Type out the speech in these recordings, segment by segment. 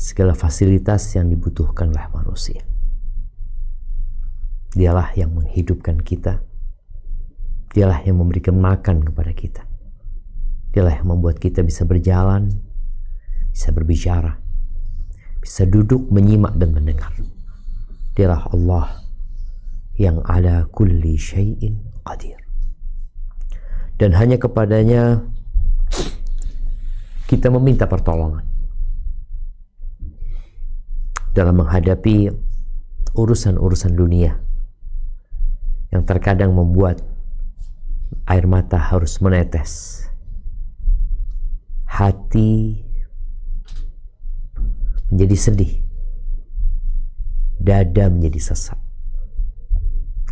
segala fasilitas yang dibutuhkan oleh manusia. Dialah yang menghidupkan kita. Dialah yang memberikan makan kepada kita. Dialah yang membuat kita bisa berjalan, bisa berbicara, bisa duduk, menyimak dan mendengar. Dialah Allah yang ala kulli syai'in qadir. Dan hanya kepadanya kita meminta pertolongan dalam menghadapi urusan-urusan dunia yang terkadang membuat air mata harus menetes, hati menjadi sedih, dada menjadi sesak.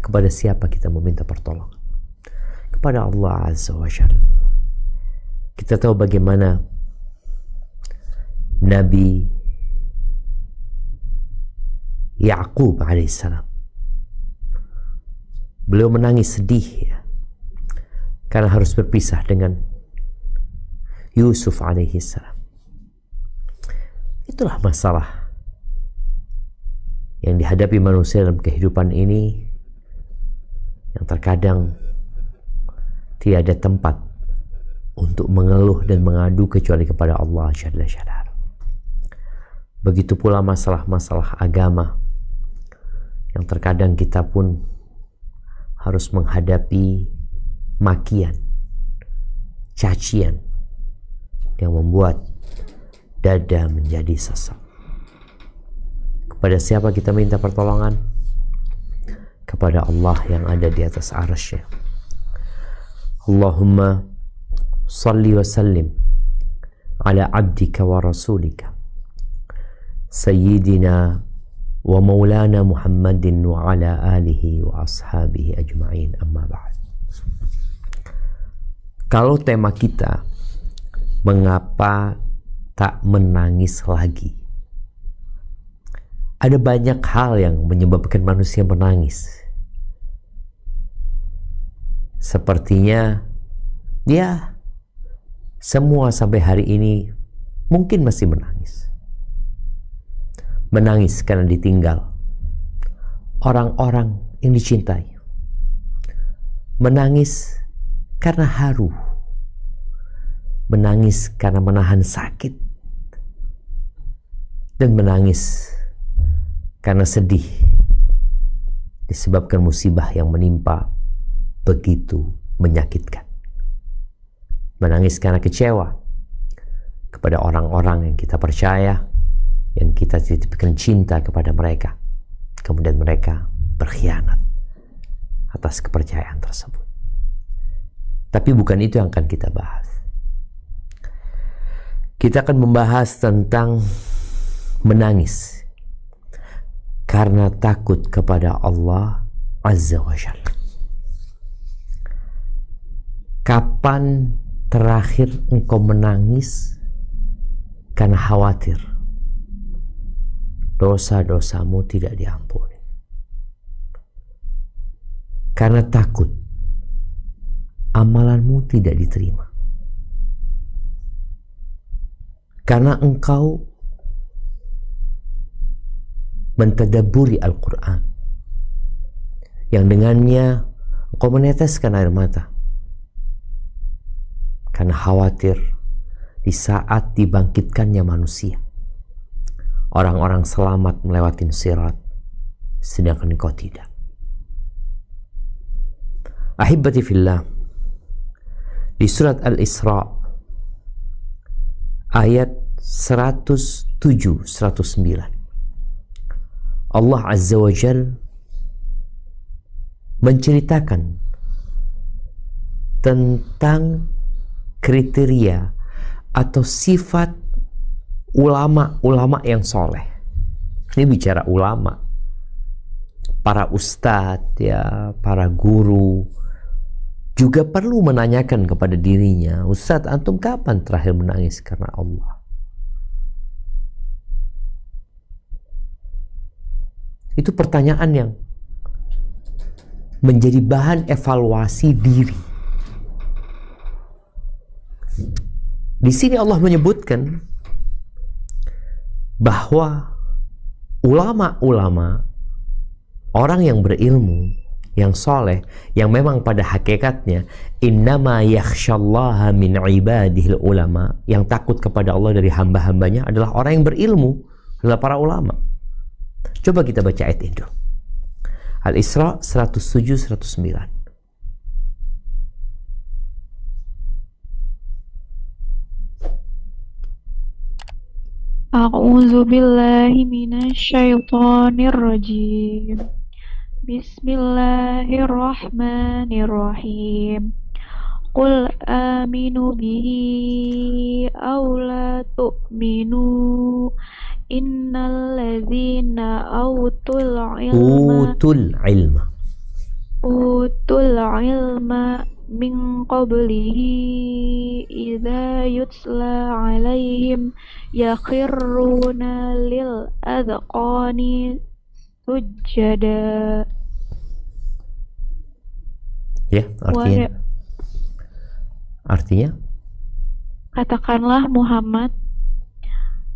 Kepada siapa kita meminta pertolongan? Kepada Allah Azza wa Jalla. Kita tahu bagaimana Nabi Ya'qub alaihissalam, beliau menangis sedih ya, karena harus berpisah dengan Yusuf alaihissalam. Itulah masalah yang dihadapi manusia dalam kehidupan ini, yang terkadang tidak ada tempat untuk mengeluh dan mengadu kecuali kepada Allah Jalla Jalaluhu. Begitu pula masalah-masalah agama yang terkadang kita pun harus menghadapi makian, cacian yang membuat dada menjadi sesak. Kepada siapa kita minta pertolongan? Kepada Allah yang ada di atas arsy-Nya. Allahumma salli wa sallim ala abdika wa rasulika sayyidina wa maulana Muhammadin wa ala alihi wa ashabihi ajma'in, amma ba'd. Kalau tema kita mengapa tak menangis lagi, ada banyak hal yang menyebabkan manusia menangis. Sepertinya dia semua sampai hari ini mungkin masih menangis. Menangis karena ditinggal orang-orang yang dicintai. Menangis karena haru. Menangis karena menahan sakit. Dan menangis karena sedih disebabkan musibah yang menimpa begitu menyakitkan. Menangis karena kecewa kepada orang-orang yang kita percaya, yang kita titipkan cinta kepada mereka, kemudian mereka berkhianat atas kepercayaan tersebut. Tapi bukan itu yang akan kita bahas. Kita akan membahas tentang menangis karena takut kepada Allah Azza wa Jalla. Kapan terakhir engkau menangis karena khawatir dosa-dosamu tidak diampuni? Karena takut amalanmu tidak diterima? Karena engkau mentadabburi Al-Quran yang dengannya engkau meneteskan air mata karena khawatir di saat dibangkitkannya manusia, orang-orang selamat melewati sirat sedangkan engkau tidak. Ahibbati fillah, di surat Al-Isra ayat 107-109, Allah Azza wa Jal menceritakan tentang kriteria atau sifat ulama-ulama yang soleh. Ini bicara ulama, para ustadz ya, para guru juga perlu menanyakan kepada dirinya, Ustadz, antum kapan terakhir menangis karena Allah? Itu pertanyaan yang menjadi bahan evaluasi diri. Di sini Allah menyebutkan bahwa ulama-ulama, orang yang berilmu, yang soleh, yang memang pada hakikatnya innama yakhsyallaha min ibadihil ulama, yang takut kepada Allah dari hamba-hambanya adalah orang yang berilmu, adalah para ulama. Coba kita baca ayat ini dulu. Al-Isra 107-109. A'udzu billahi minasyaitonir rajim. Bismillahirrahmanirrahim. Qul aminu bihi aw la tu'minu innal ladzina utul ilma min qablihi idza yutla alaihim yakhirruna lil adqani sujada. Ya, artinya Katakanlah Muhammad,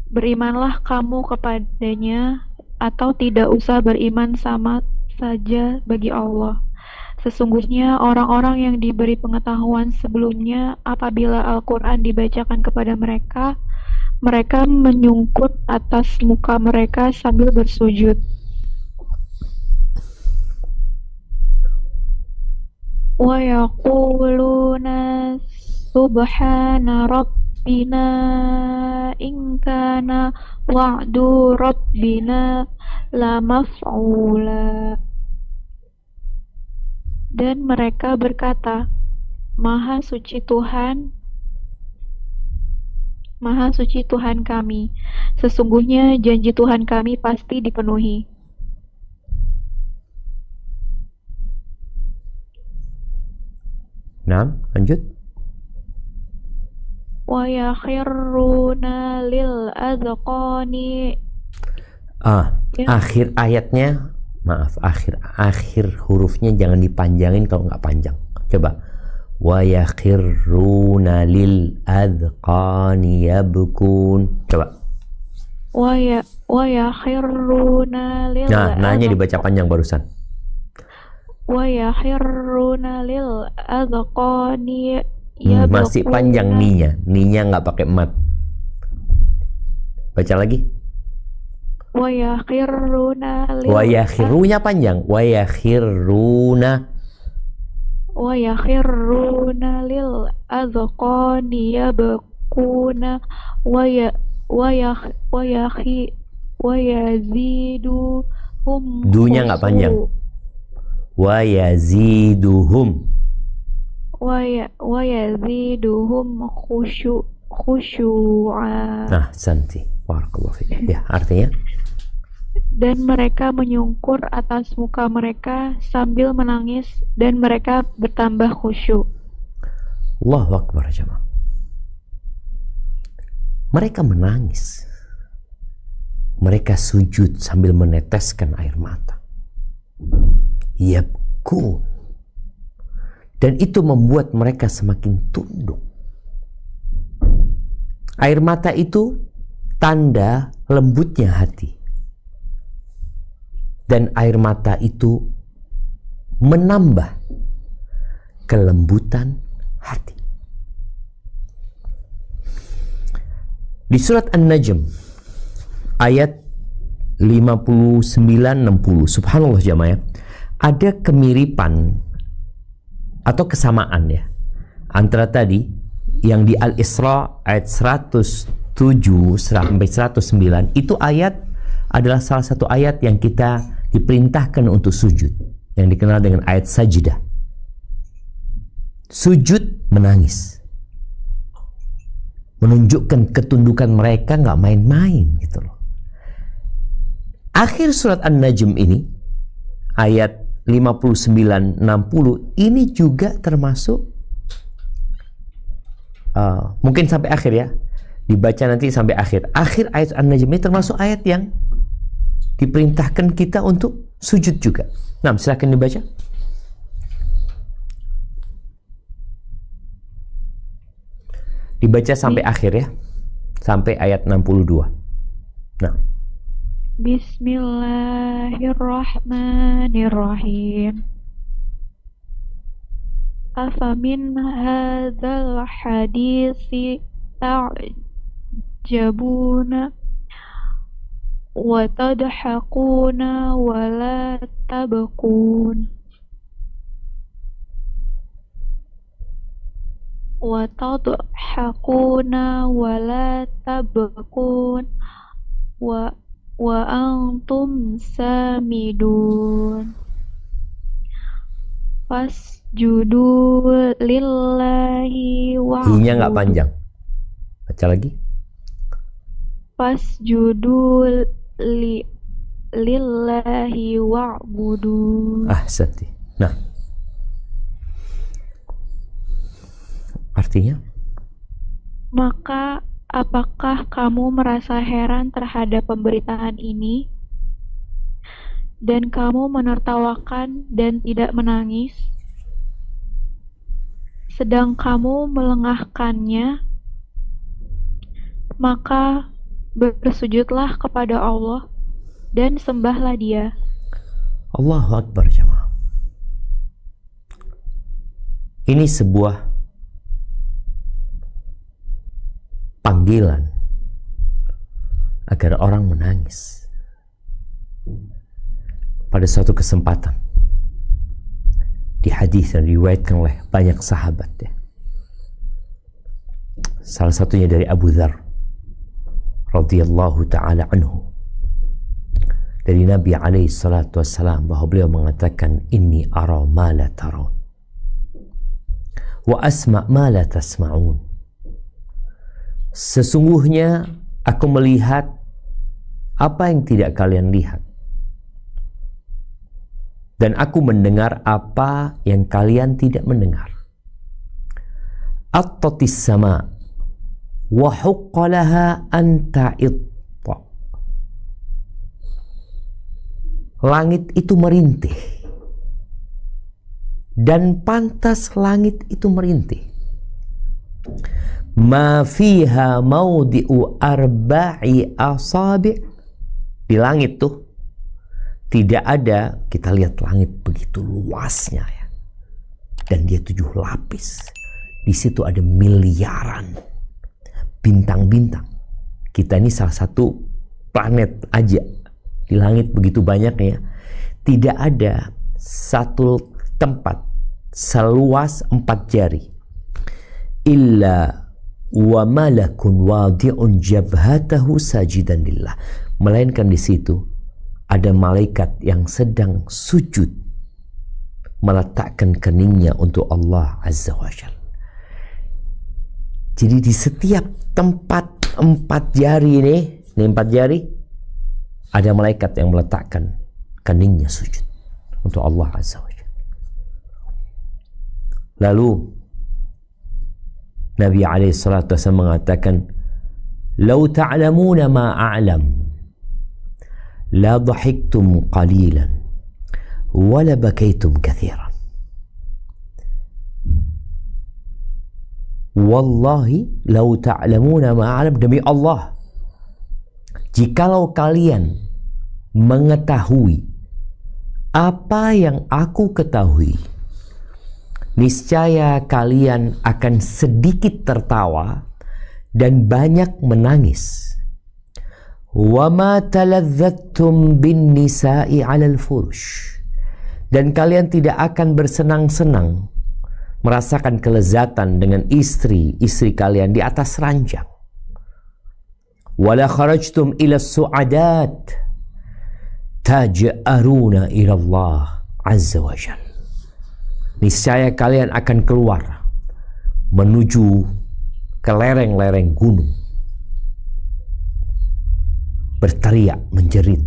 berimanlah kamu kepadanya atau tidak usah beriman, sama saja bagi Allah. Sesungguhnya orang-orang yang diberi pengetahuan sebelumnya, apabila Al-Quran dibacakan kepada mereka, mereka menyungkut atas muka mereka sambil bersujud. Wa yaquluna subhana rabbina in kana wa'du rabbina la maf'ula. Dan mereka berkata, Maha suci Tuhan kami, sesungguhnya janji Tuhan kami pasti dipenuhi. Nah, lanjut. Wa yakhirruna lil adqani. Akhir ayatnya, maaf, akhir hurufnya jangan dipanjangin kalau nggak panjang. Coba. Wa yakhirruna lil adqani yabkun. Coba. Wa yakhirruna lil Nah, nanya dibaca panjang barusan. Wa yakhirruna lil adqani masih panjang ninya nggak pakai mat. Baca lagi. Wa yakhirunya panjang. Wa yakhiruna lil adqani yabkuna wa yaziduhum. Dunya nggak panjang. Wa yaziduhum khusyu'a. Nah, santi. Barakallahu fiik. Ya, artinya dan mereka menyungkur atas muka mereka sambil menangis dan mereka bertambah khusyuk. Allahu Akbar jemaah. Mereka menangis. Mereka sujud sambil meneteskan air mata. Yabkun. Dan itu membuat mereka semakin tunduk. Air mata itu tanda lembutnya hati. Dan air mata itu menambah kelembutan hati. Di surat An-Najm ayat 59-60, subhanallah jamaah, ada kemiripan atau kesamaan ya antara tadi yang di Al-Isra ayat 107 sampai 109. Itu ayat adalah salah satu ayat yang kita diperintahkan untuk sujud, yang dikenal dengan ayat sajdah. Sujud menangis, menunjukkan ketundukan mereka nggak main-main gitu loh. Akhir surat An-Najm ini ayat 59-60 ini juga termasuk mungkin sampai akhir ya, dibaca nanti sampai akhir ayat An-Najm ini termasuk ayat yang diperintahkan kita untuk sujud juga. Nah, silakan dibaca. Dibaca sampai akhir ya, sampai ayat 62. Nah, Bismillahirrahmanirrahim. Afamin hadzal hadisi ta'jabuna wa tadhakuna wa la tabkun wa tadhakuna wa la tabkun wa antum samidun fasjudu lillahi i-nya nggak wa'budu panjang. Baca lagi. fasjudu lillahi wa'budu. Ahsanti. Nah, artinya, Maka apakah kamu merasa heran terhadap pemberitaan ini dan kamu menertawakan dan tidak menangis, sedang kamu melengahkannya? Maka bersujudlah kepada Allah dan sembahlah Dia. Allahu Akbar jemaah. Ini sebuah panggilan agar orang menangis. Pada suatu kesempatan di hadis yang diriwayatkan oleh banyak sahabat ya. Salah satunya dari Abu Dzar radhiyallahu taala anhu, dari Nabi alaihi salatu wassalam, bahwa beliau mengatakan, inni ara ma la tarawun wa asma ma la tasma'un. Sesungguhnya aku melihat apa yang tidak kalian lihat, dan aku mendengar apa yang kalian tidak mendengar. Attatis sama wa huqqalaha anta itta. Langit itu merintih, dan pantas langit itu merintih. Ma fiha maudi'u arba'i asabi'. Di langit tuh tidak ada, kita lihat langit begitu luasnya ya, dan dia 7 lapis. Di situ ada miliaran bintang-bintang. Kita ini salah satu planet aja, di langit begitu banyaknya. Tidak ada satu tempat seluas 4 jari illa wa malakun wadi'un jabhatahu sajidan lillah, melainkan di situ ada malaikat yang sedang sujud meletakkan keningnya untuk Allah Azza wa Jalla. Jadi di setiap tempat 4 jari ini 4 jari, ada malaikat yang meletakkan keningnya sujud untuk Allah Azza wa Jalla. Lalu Nabi alaihi salatu wasallam mengatakan, "Lau ta'lamuna ma a'lam, la dhahiktum qalilan, wa la bakaitum kathiran." Wallahi, lau ta'lamuna ma a'lam, demi Allah, jikalau kalian mengetahui apa yang aku ketahui, niscaya kalian akan sedikit tertawa dan banyak menangis. Wa ma taladzattum bin nisa'i 'alal furush, dan kalian tidak akan bersenang-senang merasakan kelezatan dengan istri-istri kalian di atas ranjang. Wala kharajtum ila su'adat taj'aruna ila Allah Azza wa Jalla, niscaya kalian akan keluar menuju ke lereng-lereng gunung, berteriak, menjerit,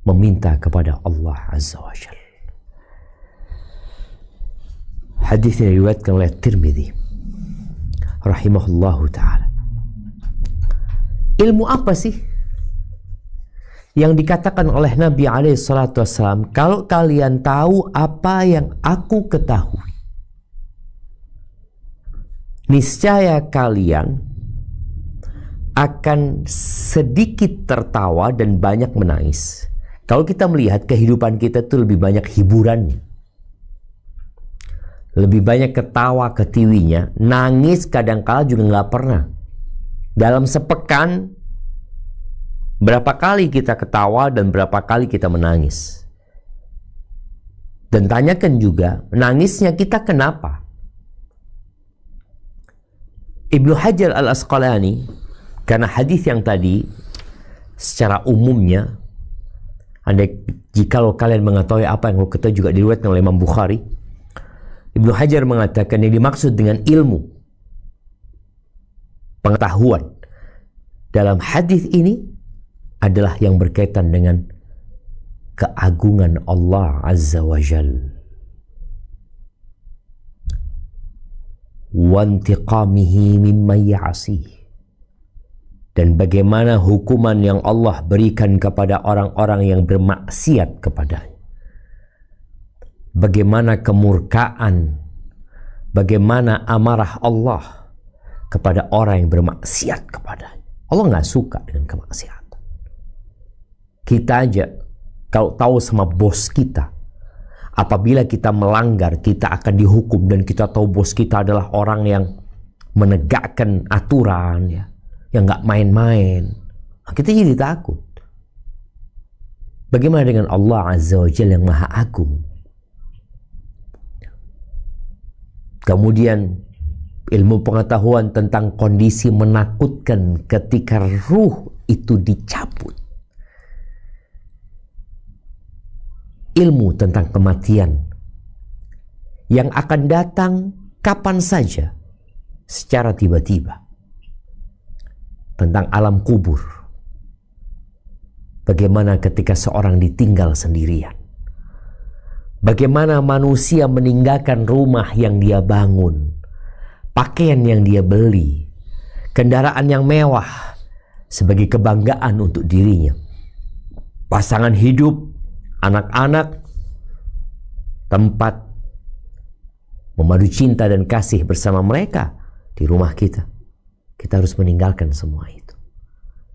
meminta kepada Allah Azza wa Jalla. Hadis yang diriwayatkan oleh Tirmidzi rahimahullahu ta'ala. Ilmu apa sih yang dikatakan oleh Nabi alaihi salatu wassalam, kalau kalian tahu apa yang aku ketahui, niscaya kalian akan sedikit tertawa dan banyak menangis. Kalau kita melihat kehidupan kita itu lebih banyak hiburannya, lebih banyak ketawa ketiwinya, nangis kadangkala juga nggak pernah. Dalam sepekan, berapa kali kita ketawa dan berapa kali kita menangis? Dan tanyakan juga, nangisnya kita kenapa? Ibnu Hajar al-Asqalani, karena hadis yang tadi secara umumnya, jikalau kalian mengetahui apa yang kita juga diriwayatkan oleh Imam Bukhari, Ibnu Hajar mengatakan yang dimaksud dengan ilmu, pengetahuan dalam hadis ini adalah yang berkaitan dengan keagungan Allah Azza wa Jalla, wa intiqamihi mimman ya'sih, dan bagaimana hukuman yang Allah berikan kepada orang-orang yang bermaksiat kepadanya, bagaimana kemurkaan, bagaimana amarah Allah kepada orang yang bermaksiat kepadanya. Allah nggak suka dengan kemaksiatan. Kita aja kalau tahu sama bos kita, apabila kita melanggar, kita akan dihukum, dan kita tahu bos kita adalah orang yang menegakkan aturan, ya, yang nggak main-main, kita jadi takut. Bagaimana dengan Allah Azza wa Jalla yang Maha Agung? Kemudian ilmu pengetahuan tentang kondisi menakutkan ketika ruh itu dicabut. Ilmu tentang kematian yang akan datang kapan saja secara tiba-tiba. Tentang alam kubur. Bagaimana ketika seorang ditinggal sendirian. Bagaimana manusia meninggalkan rumah yang dia bangun, pakaian yang dia beli, kendaraan yang mewah sebagai kebanggaan untuk dirinya, pasangan hidup, anak-anak, tempat memadu cinta dan kasih bersama mereka di rumah kita. Kita harus meninggalkan semua itu.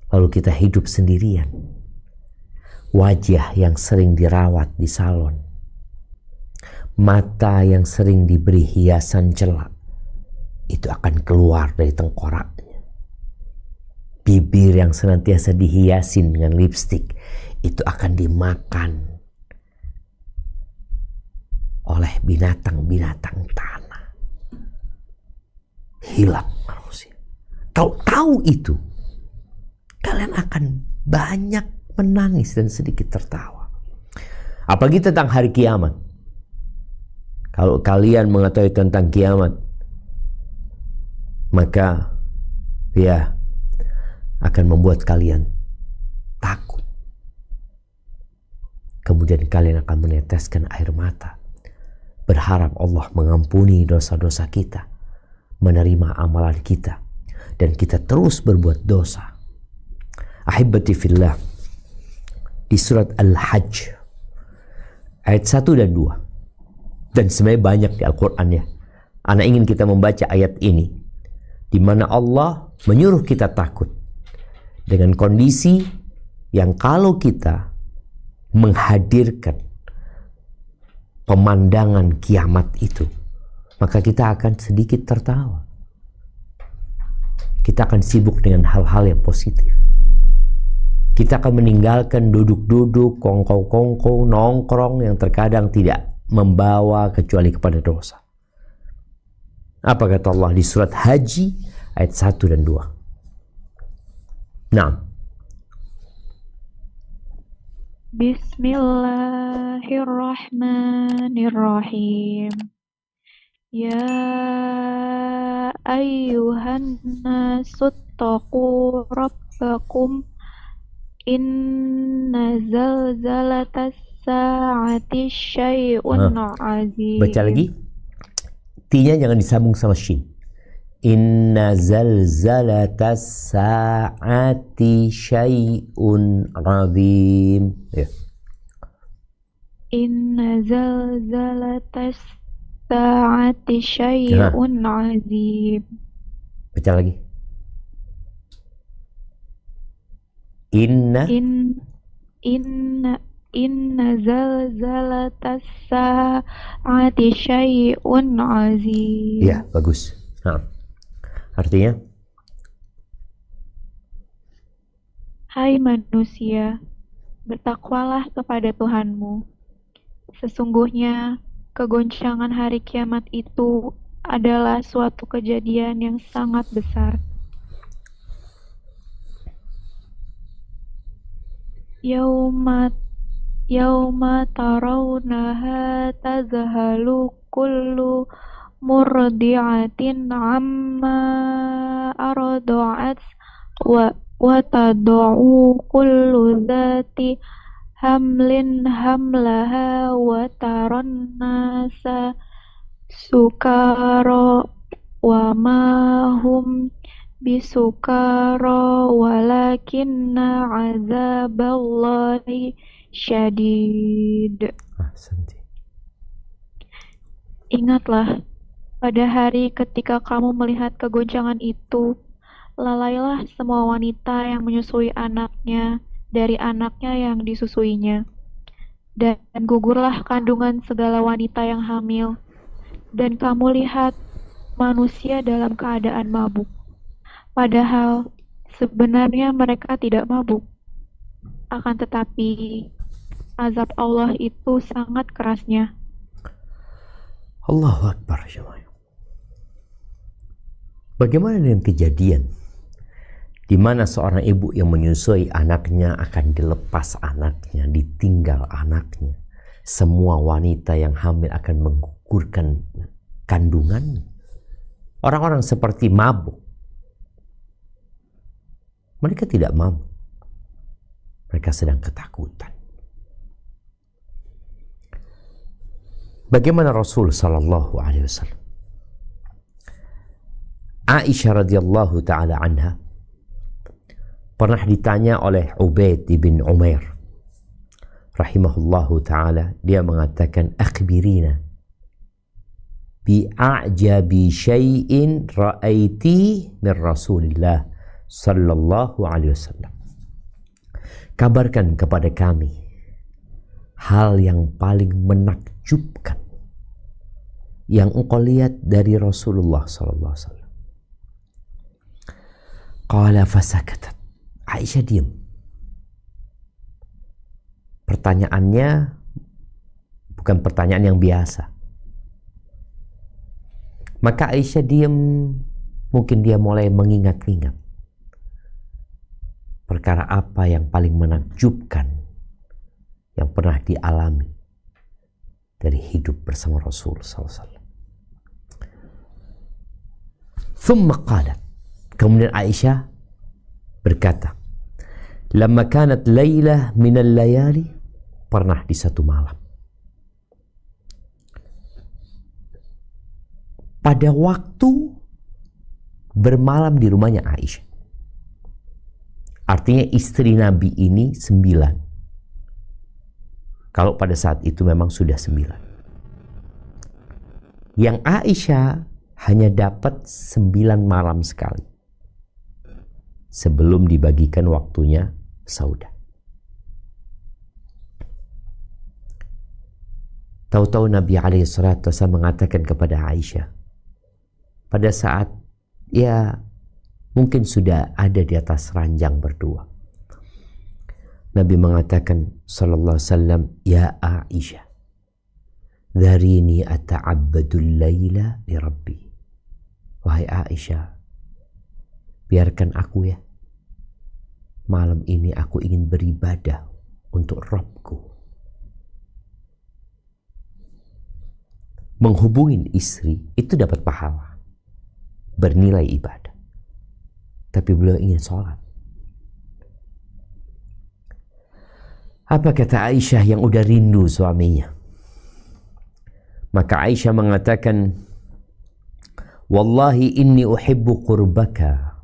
Lalu kita hidup sendirian. Wajah yang sering dirawat di salon, mata yang sering diberi hiasan celak, itu akan keluar dari tengkoraknya. Bibir yang senantiasa dihiasin dengan lipstik, itu akan dimakan oleh binatang-binatang tanah. Hilang manusia. Kalau tahu itu, kalian akan banyak menangis dan sedikit tertawa. Apalagi tentang hari kiamat. Kalau kalian mengetahui tentang kiamat, maka ya akan membuat kalian takut. Kemudian kalian akan meneteskan air mata, berharap Allah mengampuni dosa-dosa kita, menerima amalan kita, dan kita terus berbuat dosa. Ahibati fillah, di surat Al-Hajj ayat 1 dan 2, dan sebenarnya banyak di Al-Quran ya. Ana ingin kita membaca ayat ini, di mana Allah menyuruh kita takut dengan kondisi yang kalau kita menghadirkan pemandangan kiamat itu, maka kita akan sedikit tertawa. Kita akan sibuk dengan hal-hal yang positif. Kita akan meninggalkan duduk-duduk, kongkow-kongkow, nongkrong yang terkadang tidak membawa kecuali kepada dosa. Apa kata Allah di surat Haji ayat 1 dan 2? Nah. Bismillahirrahmanirrahim. Ya ayyuhan nasu taqu rabbakum inna zalzalatas sa'ati syai'un azim. Baca lagi. T-nya jangan disambung sama shin. Inna zalzalatas sa'ati syai'un azim. Ya. Inna zalzalatas sa'ati syai'un azim. Baca lagi. Inna In inna inna zalzalatas saati syai'un azim. Ya, bagus. Nah, artinya, Hai manusia, bertakwalah kepada Tuhanmu. Sesungguhnya kegoncangan hari kiamat itu adalah suatu kejadian yang sangat besar. Yauma yauma tarawnaha tazhalu kullu murdi'atin amma arda'at wa tad'u kullu dhati hamlin hamlaha wa taran nasa sukara wa ma hum bisukara walakinna azaballahi syadid. Ahsanti. Ingatlah, pada hari ketika kamu melihat kegoncangan itu, lalailah semua wanita yang menyusui anaknya dari anaknya yang disusuinya, dan gugurlah kandungan segala wanita yang hamil, dan kamu lihat manusia dalam keadaan mabuk. Padahal sebenarnya mereka tidak mabuk. Akan tetapi azab Allah itu sangat kerasnya. Allahu Akbar. Bagaimana dengan kejadian di mana seorang ibu yang menyusui anaknya akan dilepas anaknya, ditinggal anaknya. Semua wanita yang hamil akan menggugurkan kandungan. Orang-orang seperti mabuk. Mereka tidak mabuk. Mereka sedang ketakutan. Bagaimana Rasul sallallahu alaihi wasallam? Aisyah radhiyallahu taala anha pernah ditanya oleh Ubaid bin Umair rahimahullahu taala, dia mengatakan, akhbirina bi a'jabi syai'in ra'aiti min Rasulillah sallallahu alaihi wasallam. Kabarkan kepada kami hal yang paling menakjubkan yang engkau lihat dari Rasulullah sallallahu alaihi wasallam. Qala fasakatat. Aisyah diam. Pertanyaannya bukan pertanyaan yang biasa. Maka Aisyah diam, mungkin dia mulai mengingat-ingat perkara apa yang paling menakjubkan yang pernah dialami dari hidup bersama Rasul SAW. Thumma qalat, kemudian Aisyah berkata, lamma kanat laylah minal layali, pernah di satu malam, pada waktu bermalam di rumahnya Aisyah. Artinya istri Nabi ini 9. Kalau pada saat itu memang sudah 9. Yang Aisyah hanya dapat 9 malam sekali sebelum dibagikan waktunya Saudah. Tahu-tahu Nabi SAW mengatakan kepada Aisyah, pada saat mungkin sudah ada di atas ranjang berdua, Nabi mengatakan sallallahu alaihi wasallam, ya Aisyah, dharini ata'abbadul laila li Rabbi. Wahai Aisyah, biarkan aku ya, malam ini aku ingin beribadah untuk Rabbku. Menghubungin istri itu dapat pahala, bernilai ibadah. Tapi beliau ingin sholat. Apa kata Aisyah yang udah rindu suaminya? Maka Aisyah mengatakan, wallahi inni uhibbu qurbaka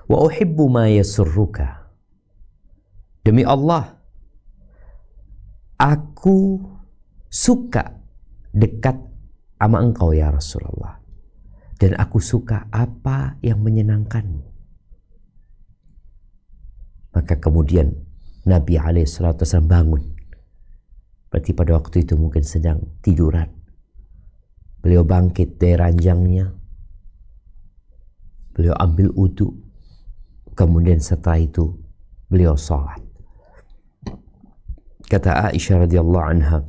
wa uhibbu ma yasurruka. Demi Allah, aku suka dekat sama engkau ya Rasulullah, dan aku suka apa yang menyenangkanmu. Maka kemudian Nabi SAW bangun. Berarti pada waktu itu mungkin sedang tiduran. Beliau bangkit dari ranjangnya. Beliau ambil wudu. Kemudian setelah itu beliau sholat. Kata Aisyah radhiyallahu anha,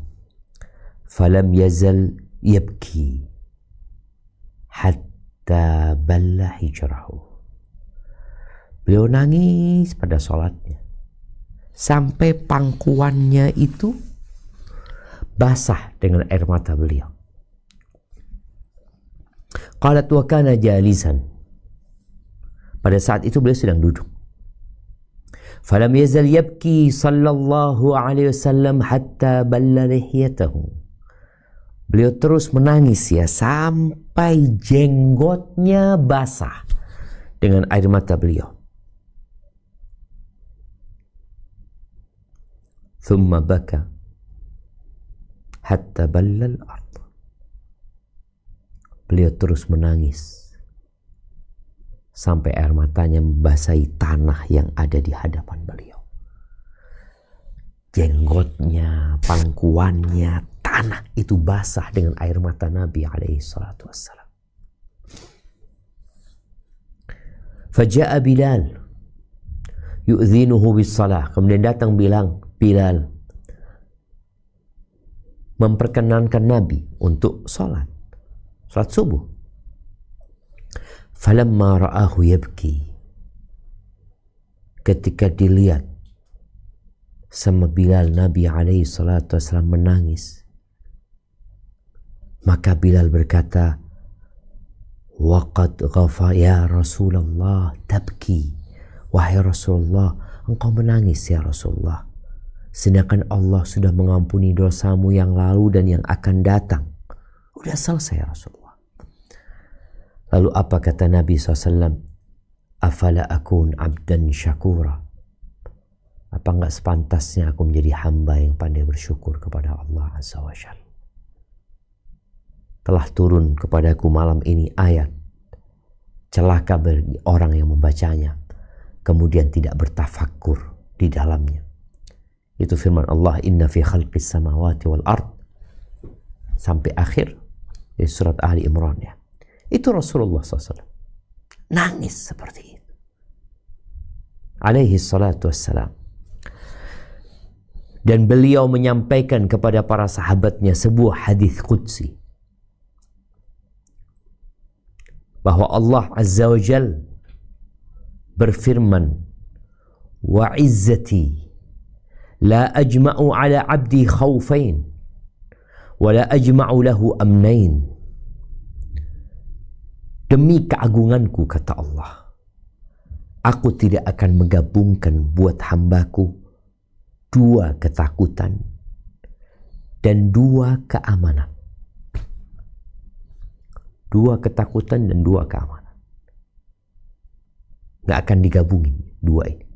"Falam yazal yabki hatta balla hijrahu." Beliau nangis pada sholatnya sampai pangkuannya itu basah dengan air mata beliau. Qalat wa kana jalisan. Pada saat itu beliau sedang duduk. Falam yazal yabki sallallahu alaihi wasallam hatta balla lihiyatahu. Beliau terus menangis ya sampai jenggotnya basah dengan air mata beliau. Thumma baka hatta balla al-ard. Beliau terus menangis sampai air matanya membasahi tanah yang ada di hadapan beliau. Jenggotnya, pangkuannya, tanah itu basah dengan air mata Nabi alaihi salatu wassalam. Faja'a Bilal yu'dhinuhu bis-salah. Kemudian datang Bilal memperkenankan Nabi untuk sholat subuh. Falamma ra'ahu yabki. Ketika dilihat sama Bilal Nabi alaihi salatu wassalam menangis, maka Bilal berkata, "Waqad ghafa ya Rasulullah tabki." Wahai Rasulullah, engkau menangis ya Rasulullah. Sedangkan Allah sudah mengampuni dosamu yang lalu dan yang akan datang. Udah selesai ya Rasulullah. Lalu apa kata Nabi SAW? Afala akun abdan syakura. Apa enggak sepantasnya aku menjadi hamba yang pandai bersyukur kepada Allah Azza wa Jalla. Telah turun kepadaku malam ini ayat. Celaka bagi orang yang membacanya, kemudian tidak bertafakkur di dalamnya. Itu firman Allah, inna fi khalqis samawati wal ard, sampai akhir di surat Ali Imran ya. Itu Rasulullah SAW nangis seperti itu alaihi salatu wassalam. Dan beliau menyampaikan kepada para sahabatnya sebuah hadis qudsi bahwa Allah Azza wa Jal berfirman, wa izzati la ajma'u ala abdi khawfain wa la ajma'u lahu amnain. Demi keagunganku, kata Allah, aku tidak akan menggabungkan buat hambaku dua ketakutan dan dua keamanan. Dua ketakutan dan dua keamanan. Nggak akan digabungin dua ini.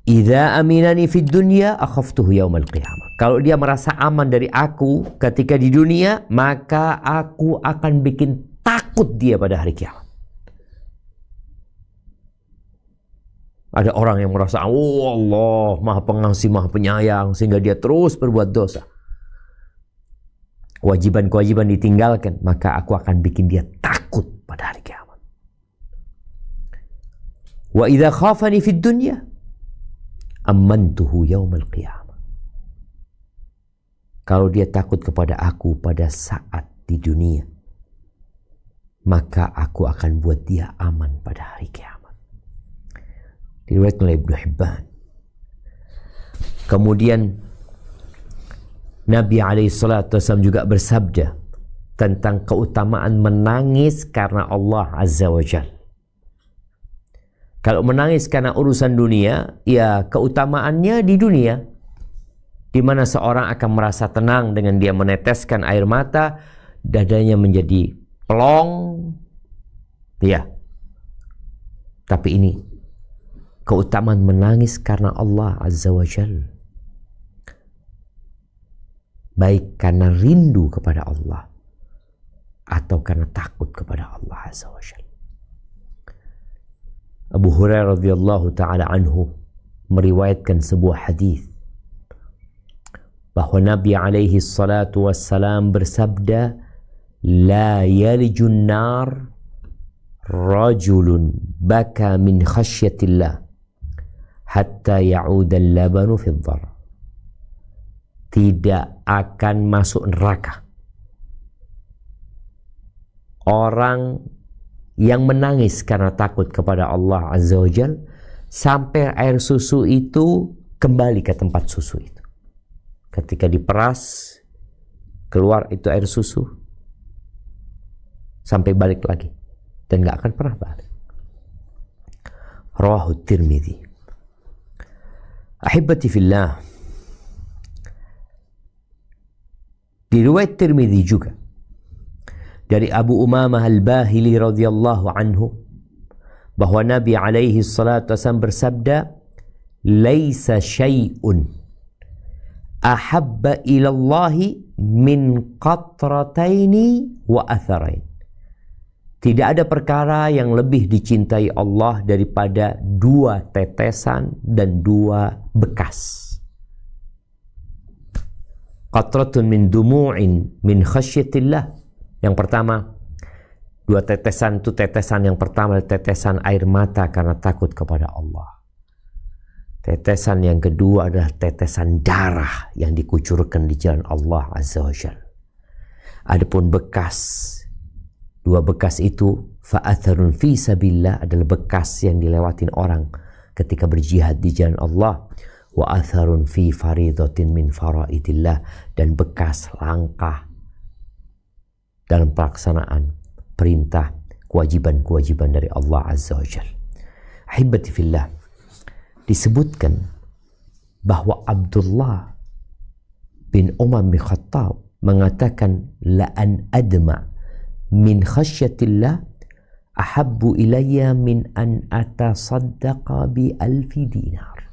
Idza aminani fid dunya akhaftuhu yaumal qiyamah. Kalau dia merasa aman dari aku ketika di dunia, maka aku akan bikin takut dia pada hari kiamat. Ada orang yang merasa, oh Allah Maha Pengasih, Maha Penyayang, sehingga dia terus berbuat dosa. Kewajiban-kewajiban ditinggalkan, maka aku akan bikin dia takut pada hari kiamat. Wa idza khafani fid dunya amantuhu yaumal qiyamah. Kalau dia takut kepada aku pada saat di dunia, maka aku akan buat dia aman pada hari kiamat. Diriwayatkan oleh Ibnu Hibban. Kemudian Nabi SAW juga bersabda tentang keutamaan menangis karena Allah Azza wa Jalla. Kalau menangis karena urusan dunia, ya keutamaannya di dunia, di mana seorang akan merasa tenang dengan dia meneteskan air mata, dadanya menjadi pelong, ya. Tapi ini keutamaan menangis karena Allah Azza wa Jalla, baik karena rindu kepada Allah atau karena takut kepada Allah Azza wa Jalla. Abu Hurairah radhiyallahu taala anhu meriwayatkan sebuah hadis bahwa Nabi alaihi salatu wassalam bersabda, la yalijun nar rajulun baka min khasyatillah hatta ya'uda al-labanu fi dhar. Tidak akan masuk neraka orang yang menangis karena takut kepada Allah Azza wa Jal sampai air susu itu kembali ke tempat susu itu. Ketika diperas, keluar itu air susu sampai balik lagi dan gak akan pernah balik. Rawahu Tirmidzi. Ahibati fillah, di riwayat Tirmidzi juga dari Abu Umamah Al-Bahili radhiyallahu anhu bahwa Nabi alaihi salatu wasallam bersabda, laisa syai'un ahabba ilallahi min qatrataini wa atharain. Tidak ada perkara yang lebih dicintai Allah daripada dua tetesan dan dua bekas. Qatratun min dumu'in min khasyatillah. Yang pertama, dua tetesan itu tetesan yang pertama tetesan air mata karena takut kepada Allah. Tetesan yang kedua adalah tetesan darah yang dikucurkan di jalan Allah Azza wa Jalla. Adapun bekas, dua bekas itu fa'atharun fi sabilillah adalah bekas yang dilewatin orang ketika berjihad di jalan Allah. Wa atharun fi faridatin min faraidillah, dan bekas langkah dalam pelaksanaan perintah kewajiban-kewajiban dari Allah Azza wa Jalla. Ahibati fillah, disebutkan bahwa Abdullah bin Umar bin Khattab mengatakan, la an adma min khasyatillah ahabbu ilayya min an atasaddaqa bi alfi dinar.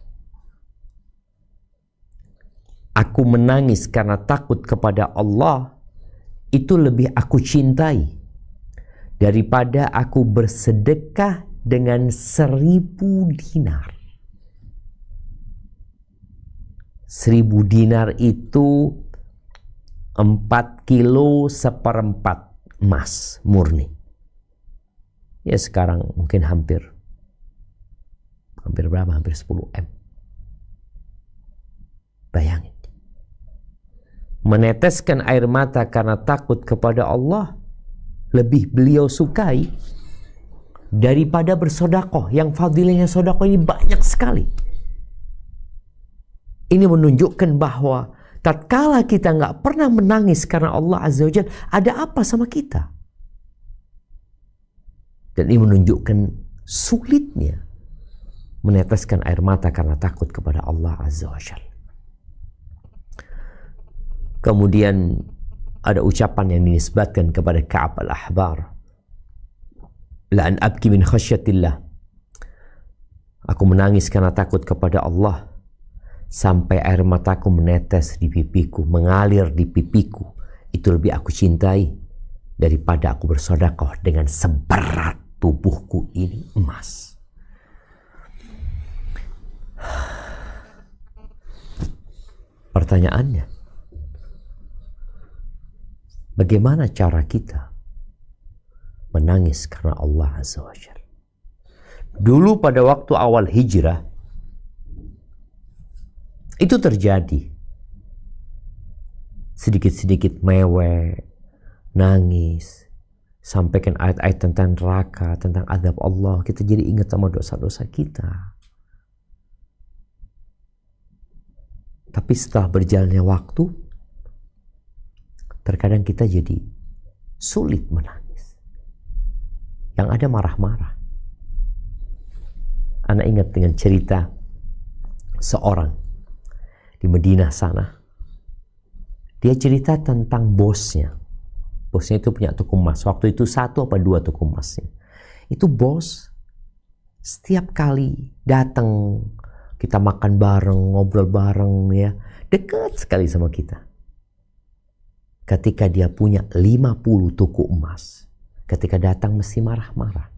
Aku menangis karena takut kepada Allah, itu lebih aku cintai daripada aku bersedekah dengan 1.000 dinar. 1.000 dinar itu 4 kilo seperempat emas murni. Ya sekarang mungkin hampir berapa? Hampir 10 M. Bayangin. Meneteskan air mata karena takut kepada Allah lebih beliau sukai daripada bersodakoh, yang fadilahnya sodakoh ini banyak sekali. Ini menunjukkan bahwa tatkala kita nggak pernah menangis karena Allah Azza wa Jalla, ada apa sama kita? Dan ini menunjukkan sulitnya meneteskan air mata karena takut kepada Allah Azza wa Jalla. Kemudian ada ucapan yang dinisbatkan kepada Ka'ab al-Ahbar, la an abki min khasyatillah, aku menangis karena takut kepada Allah sampai air mataku menetes di pipiku, mengalir di pipiku, itu lebih aku cintai daripada aku bersedekah dengan seberat tubuhku ini emas. Pertanyaannya, bagaimana cara kita menangis karena Allah Azza wa Jalla? Dulu pada waktu awal hijrah itu terjadi. Sedikit-sedikit mewek, nangis, sampaikan ayat-ayat tentang neraka, tentang azab Allah. Kita jadi ingat sama dosa-dosa kita. Tapi setelah berjalannya waktu, terkadang kita jadi sulit menangis. Yang ada marah-marah. Ana ingat dengan cerita seorang di Madinah sana. Dia cerita tentang bosnya. Bosnya itu punya toko emas. Waktu itu 1 apa 2 toko emasnya. Itu bos setiap kali datang, kita makan bareng, ngobrol bareng, ya, dekat sekali sama kita. Ketika dia punya 50 toko emas, ketika datang mesti marah-marah.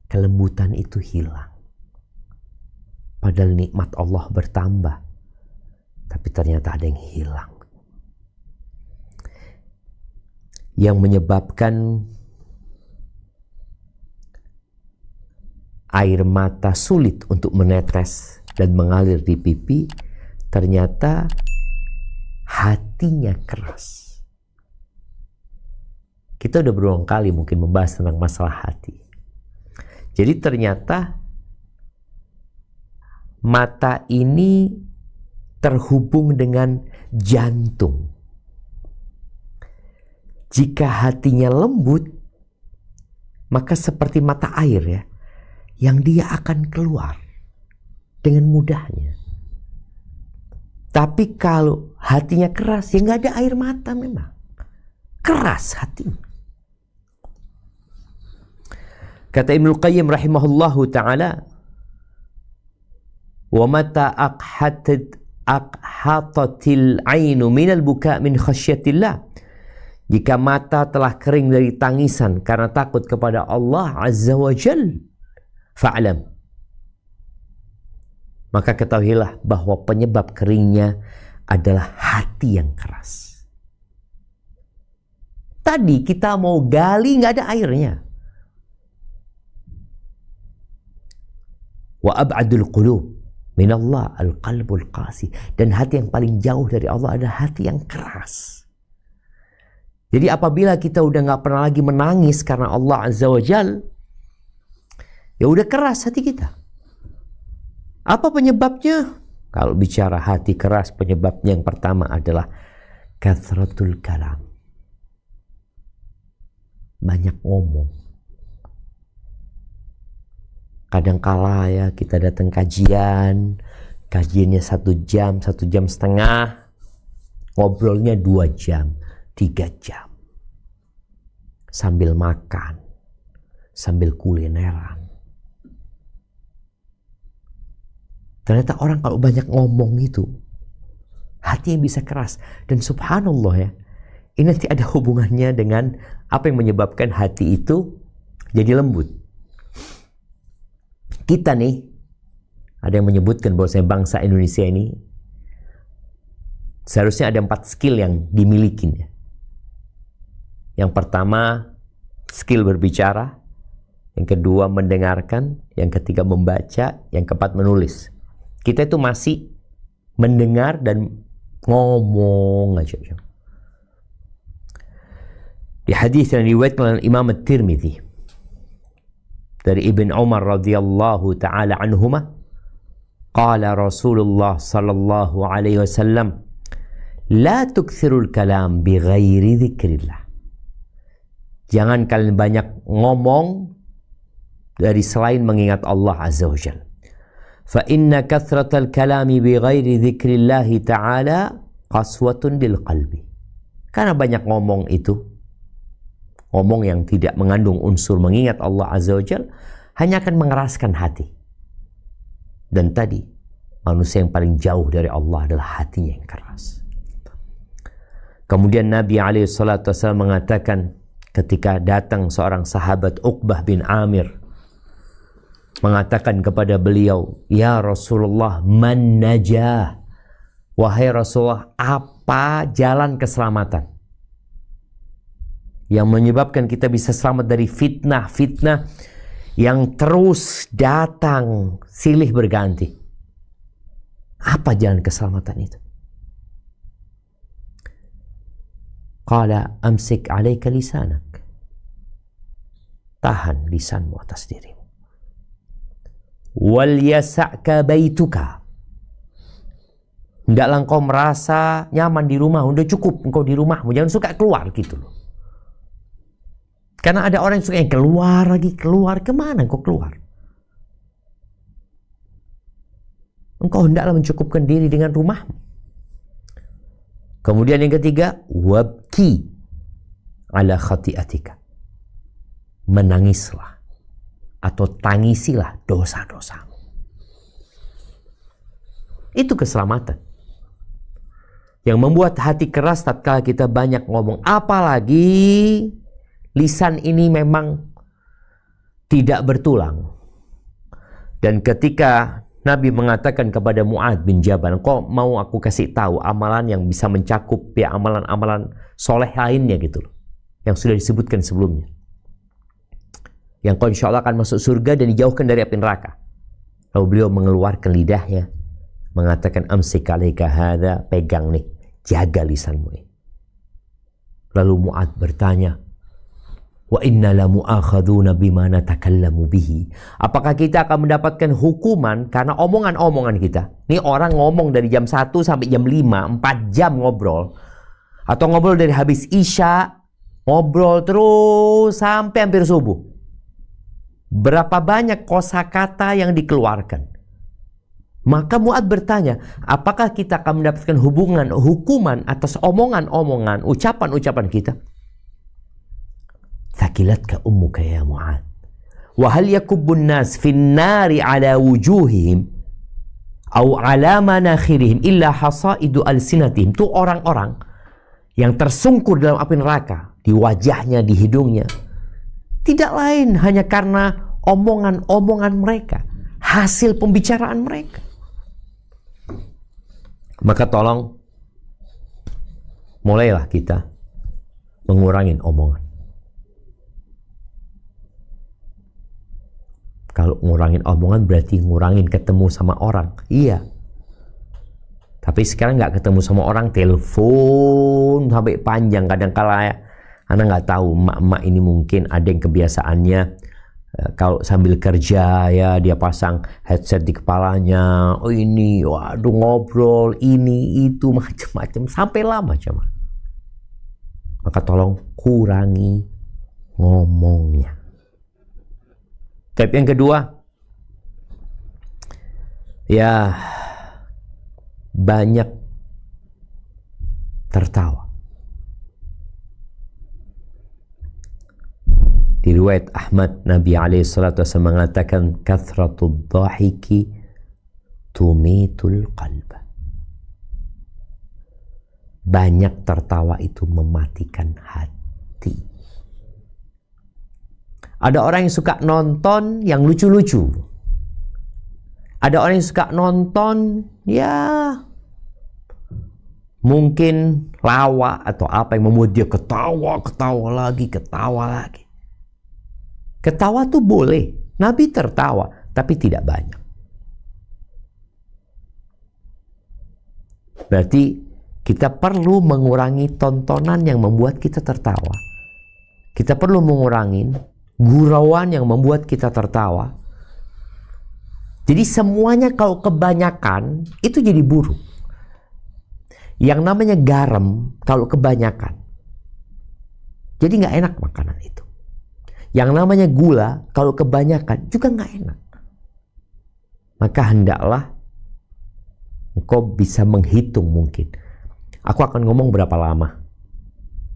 kelembutan itu hilang. Padahal nikmat Allah bertambah, tapi ternyata ada yang hilang. Yang menyebabkan air mata sulit untuk menetes dan mengalir di pipi, ternyata hatinya keras. Kita udah berulang kali mungkin membahas tentang masalah hati. Jadi ternyata mata ini terhubung dengan jantung. Jika hatinya lembut, maka seperti mata air ya, yang dia akan keluar dengan mudahnya. Tapi kalau hatinya keras, ya nggak ada air mata memang. Keras hatinya. Kata Ibnu Qayyim rahimahullahu ta'ala, wa mata aqhatatil ainu minal buka min khasyatillah. Jika mata telah kering dari tangisan karena takut kepada Allah Azza wa Jal, fa'lam, maka ketahuilah bahwa penyebab keringnya adalah hati yang keras. Tadi kita mau gali nggak ada airnya. Wa ab'adul qulub min Allah al-qalbul qasi. Dan hati yang paling jauh dari Allah adalah hati yang keras. Jadi apabila kita udah nggak pernah lagi menangis karena Allah Azza wa Jal, ya udah keras hati kita. Apa penyebabnya? Kalau bicara hati keras, penyebabnya yang pertama adalah kathratul kalam. Banyak ngomong. Kadangkala ya kita datang kajiannya 1 jam, 1 jam setengah, ngobrolnya 2 jam, 3 jam. Sambil makan, sambil kulineran. Ternyata orang kalau banyak ngomong itu, hatinya bisa keras. Dan subhanallah ya, ini nanti ada hubungannya dengan apa yang menyebabkan hati itu jadi lembut. Kita nih, ada yang menyebutkan bahwasanya bangsa Indonesia ini seharusnya ada 4 skill yang dimiliki. Yang pertama, skill berbicara. Yang kedua, mendengarkan. Yang ketiga, membaca. Yang keempat, menulis. Kita itu masih mendengar dan ngomong aja. Di hadis yang diriwayatkan oleh Imam At-Tirmidzi dari Ibn Umar radhiyallahu ta'ala anhuma, qala Rasulullah sallallahu alaihi wasallam, la tukthirul kalam bi ghairi dzikrillah. Jangan kalian banyak ngomong dari selain mengingat Allah Azza wa Jalla. Fa inna kathratal kalami bi ghairi dzikrillah ta'ala qaswatun lil qalbi. Karena banyak ngomong itu, ngomong yang tidak mengandung unsur mengingat Allah Azza wa Jalla, hanya akan mengeraskan hati. Dan tadi, manusia yang paling jauh dari Allah adalah hatinya yang keras. Kemudian Nabi SAW mengatakan, ketika datang seorang sahabat Uqbah bin Amir, mengatakan kepada beliau, ya Rasulullah, man najah? Wahai Rasulullah, apa jalan keselamatan yang menyebabkan kita bisa selamat dari fitnah-fitnah yang terus datang silih berganti? Apa jalan keselamatan itu? Qala amsik alaika lisanak. Tahan lisanmu atas dirimu. Wal yasa'ka baituka. Hendaklah engkau merasa nyaman di rumah. Udah cukup engkau di rumahmu. Jangan suka keluar gitu loh. Karena ada orang yang suka yang keluar lagi, keluar. Kemana engkau keluar? Engkau hendaklah mencukupkan diri dengan rumahmu. Kemudian yang ketiga, wabki ala khati'atika. Menangislah atau tangisilah dosa-dosamu. Itu keselamatan. Yang membuat hati keras tatkala kita banyak ngomong. Apalagi lisan ini memang tidak bertulang. Dan ketika Nabi mengatakan kepada Mu'adz bin Jabal, kok mau aku kasih tahu amalan yang bisa mencakup ya amalan-amalan soleh lainnya gitu loh, yang sudah disebutkan sebelumnya, yang kau insya Allah akan masuk surga dan dijauhkan dari api neraka. Lalu beliau mengeluarkan lidahnya, mengatakan, amsik alaika hadza, pegang nih, jaga lisanmu ini. Lalu Mu'adz bertanya, wa inna la mu'akhaduna bima natakallamu bihi. Apakah kita akan mendapatkan hukuman karena omongan-omongan kita? Ini orang ngomong dari jam 1 sampai jam 5, 4 jam ngobrol. Atau ngobrol dari habis Isya, ngobrol terus sampai hampir subuh. Berapa banyak kosakata yang dikeluarkan? Maka Mu'adz bertanya, apakah kita akan mendapatkan hukuman atas omongan-omongan, ucapan-ucapan kita? Thakilatka ummuka ya Mu'adz. Wa hal yakubbun nas fin nari ala wujuhihim au ala manakhirihim illa hasaidu alsinatihim. Itu orang-orang yang tersungkur dalam api neraka, di wajahnya, di hidungnya. Tidak lain hanya karena omongan-omongan mereka, hasil pembicaraan mereka. Maka tolong mulailah kita mengurangi omongan. Kalau ngurangin omongan berarti ngurangin ketemu sama orang. Iya. Tapi sekarang nggak ketemu sama orang, telepon sampai panjang. Kadang-kala ya, Anda nggak tahu, emak-emak ini mungkin ada yang kebiasaannya kalau sambil kerja ya dia pasang headset di kepalanya. Oh ini, waduh ngobrol ini itu macam-macam sampai lama cuma. Maka tolong kurangi ngomongnya. Tapi yang kedua, ya banyak tertawa. Di riwayat Ahmad, Nabi SAW mengatakan, kathratud dhahiki tumitul qalba. Banyak tertawa itu mematikan hati. Ada orang yang suka nonton yang lucu-lucu. Ada orang yang suka nonton ya mungkin lawak atau apa yang membuat dia ketawa lagi. Ketawa tuh boleh. Nabi tertawa, tapi tidak banyak. Berarti kita perlu mengurangi tontonan yang membuat kita tertawa. Kita perlu mengurangi gurauan yang membuat kita tertawa. Jadi semuanya kalau kebanyakan itu jadi buruk. Yang namanya garam kalau kebanyakan jadi nggak enak makanan itu. Yang namanya gula kalau kebanyakan juga nggak enak. Maka hendaklah engkau bisa menghitung mungkin. Aku akan ngomong berapa lama.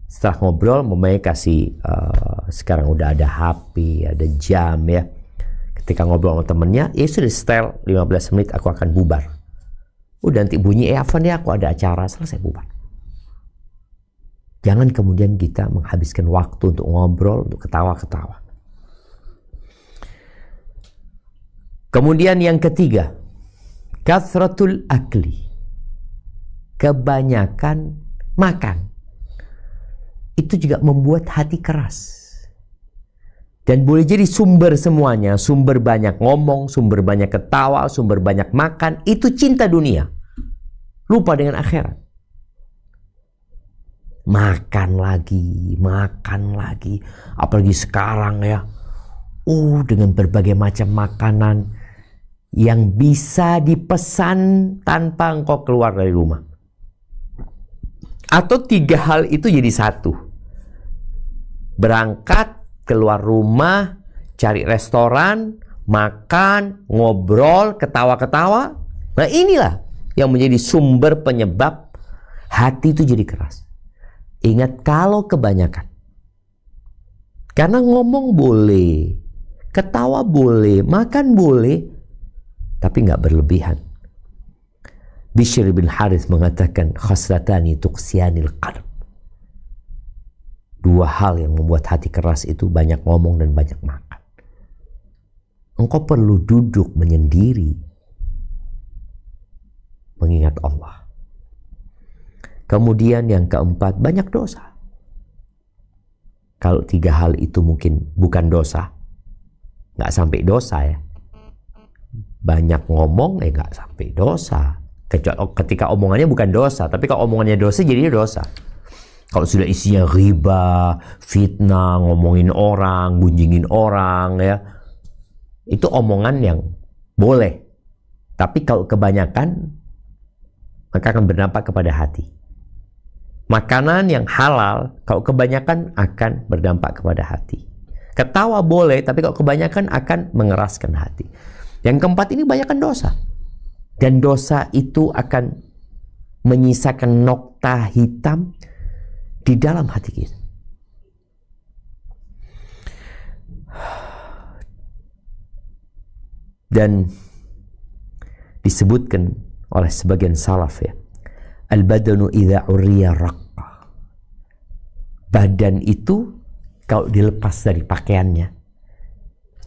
Setelah ngobrol, memangnya kasih sekarang udah ada HP, ada jam ya. Ketika ngobrol sama temennya, ya sudah setel 15 menit aku akan bubar. Udah nanti bunyi Afan ya, aku ada acara, selesai bubar. Jangan kemudian kita menghabiskan waktu untuk ngobrol, untuk ketawa-ketawa. Kemudian yang ketiga, kathratul akli. Kebanyakan makan. Itu juga membuat hati keras. Dan boleh jadi sumber semuanya, sumber banyak ngomong, sumber banyak ketawa, sumber banyak makan, itu cinta dunia. Lupa dengan akhirat. Makan lagi. Apalagi sekarang ya. Dengan berbagai macam makanan yang bisa dipesan tanpa engkau keluar dari rumah. Atau 3 hal itu jadi satu. Berangkat, keluar rumah, cari restoran, makan, ngobrol, ketawa-ketawa. Nah inilah yang menjadi sumber penyebab hati itu jadi keras. Ingat kalau kebanyakan. Karena ngomong boleh, ketawa boleh, makan boleh, tapi nggak berlebihan. Bishr bin Harith mengatakan khaslatani tuqsiyanil qalb. 2 hal yang membuat hati keras itu banyak ngomong dan banyak makan. engkau perlu duduk menyendiri mengingat Allah. Kemudian yang keempat, banyak dosa. Kalau 3 hal itu mungkin bukan dosa, nggak sampai dosa ya. Banyak ngomong, nggak sampai dosa. Ketika omongannya bukan dosa, tapi kalau omongannya dosa, jadinya dosa. Kalau sudah isinya riba, fitnah, ngomongin orang, gunjingin orang ya, itu omongan yang boleh. Tapi kalau kebanyakan, maka akan berdampak kepada hati. Makanan yang halal, kalau kebanyakan akan berdampak kepada hati. Ketawa boleh, tapi kalau kebanyakan akan mengeraskan hati. Yang keempat ini banyakkan dosa. Dan dosa itu akan menyisakan nokta hitam di dalam hati kita. Dan disebutkan oleh sebagian salaf ya, al-badanu idza uriya raqqa. Badan itu kalau dilepas dari pakaiannya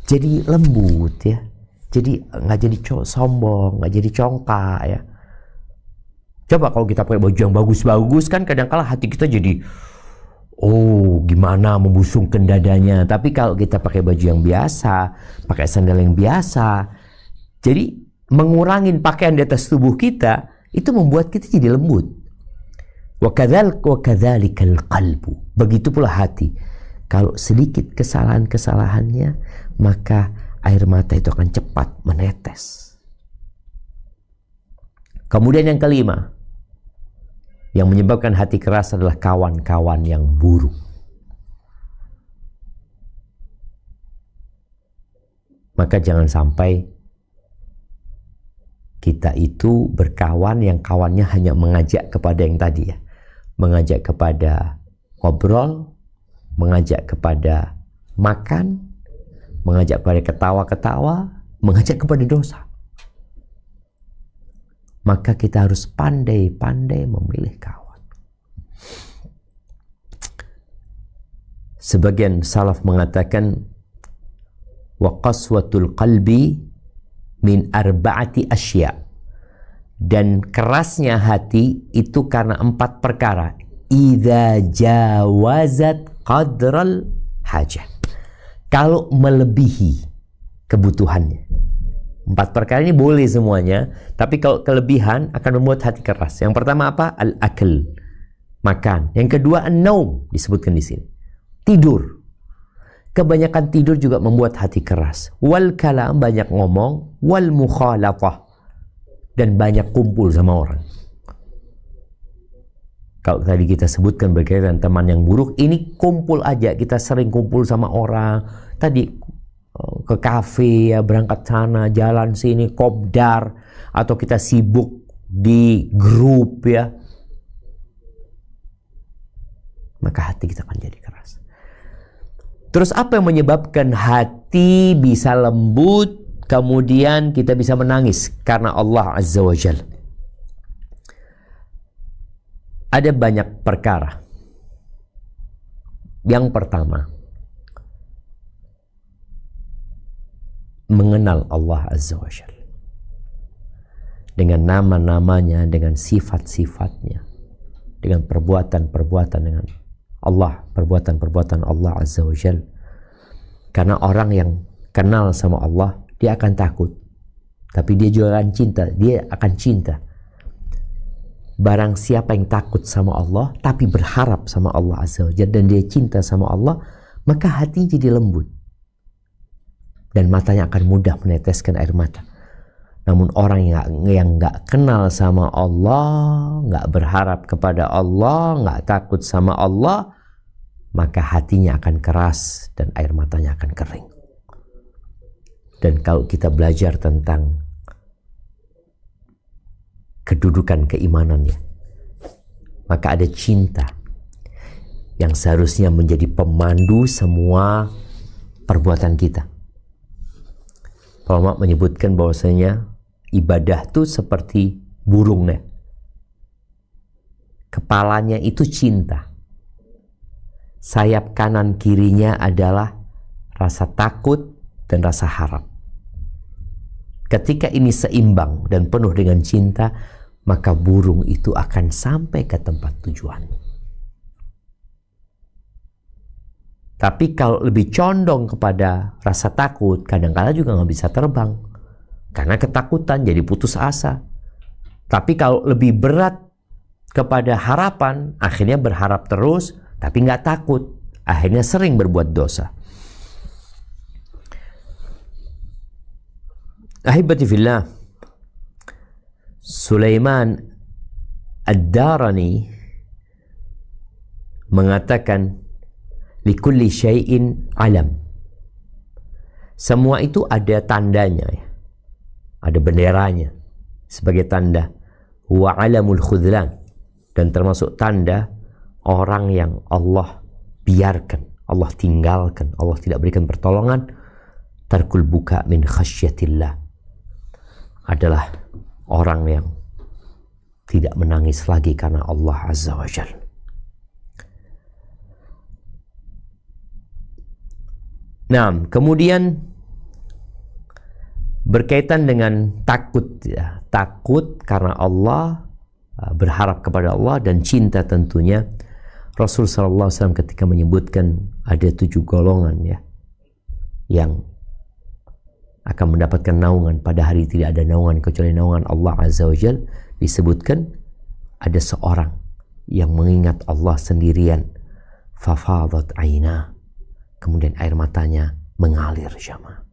jadi lembut ya. Jadi nggak jadi sombong, nggak jadi congkak ya. Coba kalau kita pakai baju yang bagus-bagus kan kadang-kala hati kita jadi gimana membusungkan dadanya. Tapi kalau kita pakai baju yang biasa, pakai sandal yang biasa, jadi mengurangin pakaian di atas tubuh kita, itu membuat kita jadi lembut. Wa kadzalikal qalbu. Begitu pula hati. Kalau sedikit kesalahan-kesalahannya, maka air mata itu akan cepat menetes. Kemudian yang kelima, yang menyebabkan hati keras adalah kawan-kawan yang buruk. Maka jangan sampai kita itu berkawan yang kawannya hanya mengajak kepada yang tadi ya. Mengajak kepada ngobrol, mengajak kepada makan, mengajak kepada ketawa-ketawa, mengajak kepada dosa. Maka kita harus pandai-pandai memilih kawan. Sebagian salaf mengatakan, wa qaswatul qalbi min arba'ati asya. Dan kerasnya hati itu karena 4 perkara. Idza jawazat qadral hajah. Kalau melebihi kebutuhannya. 4 perkara ini boleh semuanya, tapi kalau kelebihan akan membuat hati keras. Yang pertama apa? Al-akl, makan. Yang kedua an-naum, disebutkan di sini. Tidur. Kebanyakan tidur juga membuat hati keras. Wal kalam, banyak ngomong. Wal mukhalatah, dan banyak kumpul sama orang. Kalau tadi kita sebutkan berkaitan teman yang buruk, ini kumpul aja. Kita sering kumpul sama orang. Tadi ke kafe ya, berangkat sana, jalan sini, kopdar, atau kita sibuk di grup ya. Maka hati kita akan jadi keras. Terus apa yang menyebabkan hati bisa lembut, kemudian kita bisa menangis? Karena Allah Azza wa Jalla. Ada banyak perkara. Yang pertama, mengenal Allah Azza wa Jalla. Dengan nama-namanya, dengan sifat-sifatnya, dengan perbuatan-perbuatan dengan Allah, perbuatan-perbuatan Allah Azza wa Jalla. Karena orang yang kenal sama Allah, dia akan takut. Tapi dia juga akan cinta. Dia akan cinta. Barang siapa yang takut sama Allah, tapi berharap sama Allah Azza wa Jalla, dan dia cinta sama Allah, maka hatinya jadi lembut. Dan matanya akan mudah meneteskan air mata. Namun orang yang nggak kenal sama Allah, nggak berharap kepada Allah, nggak takut sama Allah, maka hatinya akan keras dan air matanya akan kering. Dan kalau kita belajar tentang kedudukan keimanannya, maka ada cinta yang seharusnya menjadi pemandu semua perbuatan kita. Ulama menyebutkan bahwasanya ibadah itu seperti burung nih. Kepalanya itu cinta. Sayap kanan kirinya adalah rasa takut dan rasa harap. Ketika ini seimbang dan penuh dengan cinta, maka burung itu akan sampai ke tempat tujuan. Tapi kalau lebih condong kepada rasa takut, kadang-kala juga nggak bisa terbang. Karena ketakutan jadi putus asa. Tapi kalau lebih berat kepada harapan, akhirnya berharap terus, tapi nggak takut. Akhirnya sering berbuat dosa. Ahibati fillah, Sulaiman Ad-Darani mengatakan, likulli syai'in alam. Semua itu ada tandanya, ya. Ada benderanya sebagai tanda. Wa alamul khudlan, dan termasuk tanda orang yang Allah biarkan, Allah tinggalkan, Allah tidak berikan pertolongan. Tarkul buka min khasyatillah, adalah orang yang tidak menangis lagi karena Allah Azza wa Jalla. Nah, kemudian berkaitan dengan takut, ya. Takut karena Allah, berharap kepada Allah, dan cinta tentunya. Rasul SAW ketika menyebutkan ada 7 golongan, ya, yang akan mendapatkan naungan pada hari tidak ada naungan kecuali naungan Allah Azza wa Jalla, disebutkan ada seorang yang mengingat Allah sendirian, fafadat aina, kemudian air matanya mengalir jamaah.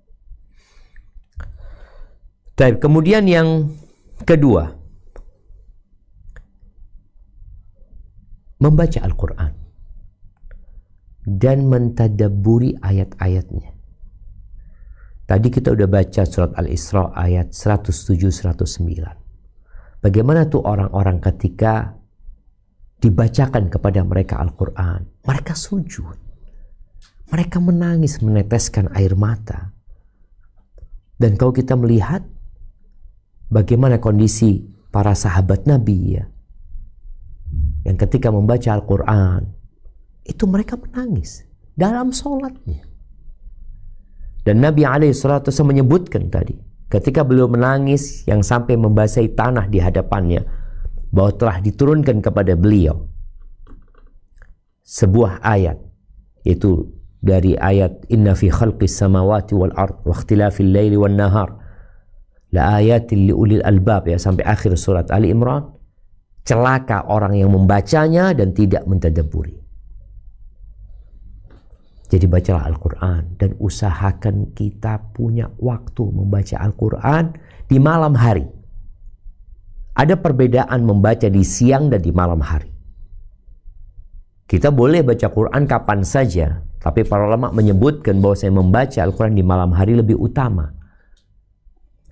Kemudian yang kedua, membaca Al-Quran dan mentadabburi ayat-ayatnya. Tadi kita udah baca surat Al-Isra ayat 107-109. Bagaimana tuh orang-orang ketika dibacakan kepada mereka Al-Quran, mereka sujud, mereka menangis, meneteskan air mata. Dan kalau kita melihat bagaimana kondisi para sahabat Nabi, ya, yang ketika membaca Al-Quran itu mereka menangis dalam sholatnya. Dan Nabi SAW menyebutkan tadi, ketika beliau menangis yang sampai membasahi tanah di hadapannya, bahwa telah diturunkan kepada beliau sebuah ayat, yaitu dari ayat inna fi khalqis samawati wal ard wa ikhtilafil laili wan nahar la ayatin li ulil albab, ya, sampai akhir surat Ali Imran. Celaka orang yang membacanya dan tidak mentadabburi. Jadi bacalah Al-Quran dan usahakan kita punya waktu membaca Al-Quran di malam hari. Ada perbedaan membaca di siang dan di malam hari. Kita boleh baca Quran kapan saja, tapi para ulama menyebutkan bahwa saya membaca Al-Quran di malam hari lebih utama.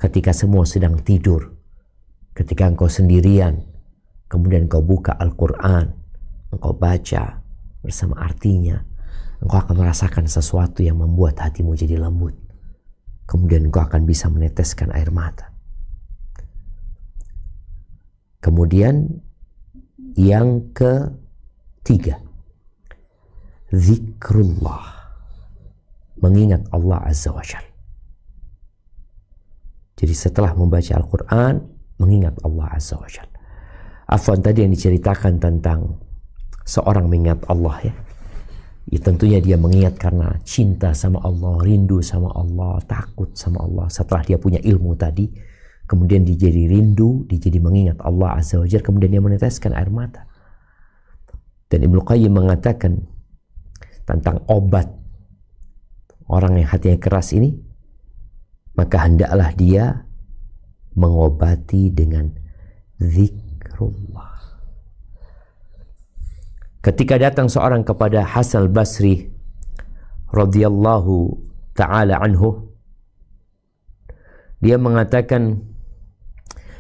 Ketika semua sedang tidur, ketika engkau sendirian, kemudian engkau buka Al-Quran, engkau baca bersama artinya, engkau akan merasakan sesuatu yang membuat hatimu jadi lembut. Kemudian engkau akan bisa meneteskan air mata. Kemudian yang ketiga, zikrullah, mengingat Allah Azza wa Jalla. Jadi setelah membaca Al-Quran, mengingat Allah Azza wa Jalla. Afwan, tadi yang diceritakan tentang seorang mengingat Allah, ya. Ya tentunya dia mengingat karena cinta sama Allah, rindu sama Allah, takut sama Allah. Setelah dia punya ilmu tadi, kemudian dia jadi rindu, dia jadi mengingat Allah Azza wa Jalla, kemudian dia meneteskan air mata. Dan Ibnu Qayyim mengatakan tentang obat orang yang hatinya keras ini, maka hendaklah dia mengobati dengan zikrullah. Ketika datang seorang kepada Hasan al-Basri radhiyallahu ta'ala anhu, dia mengatakan,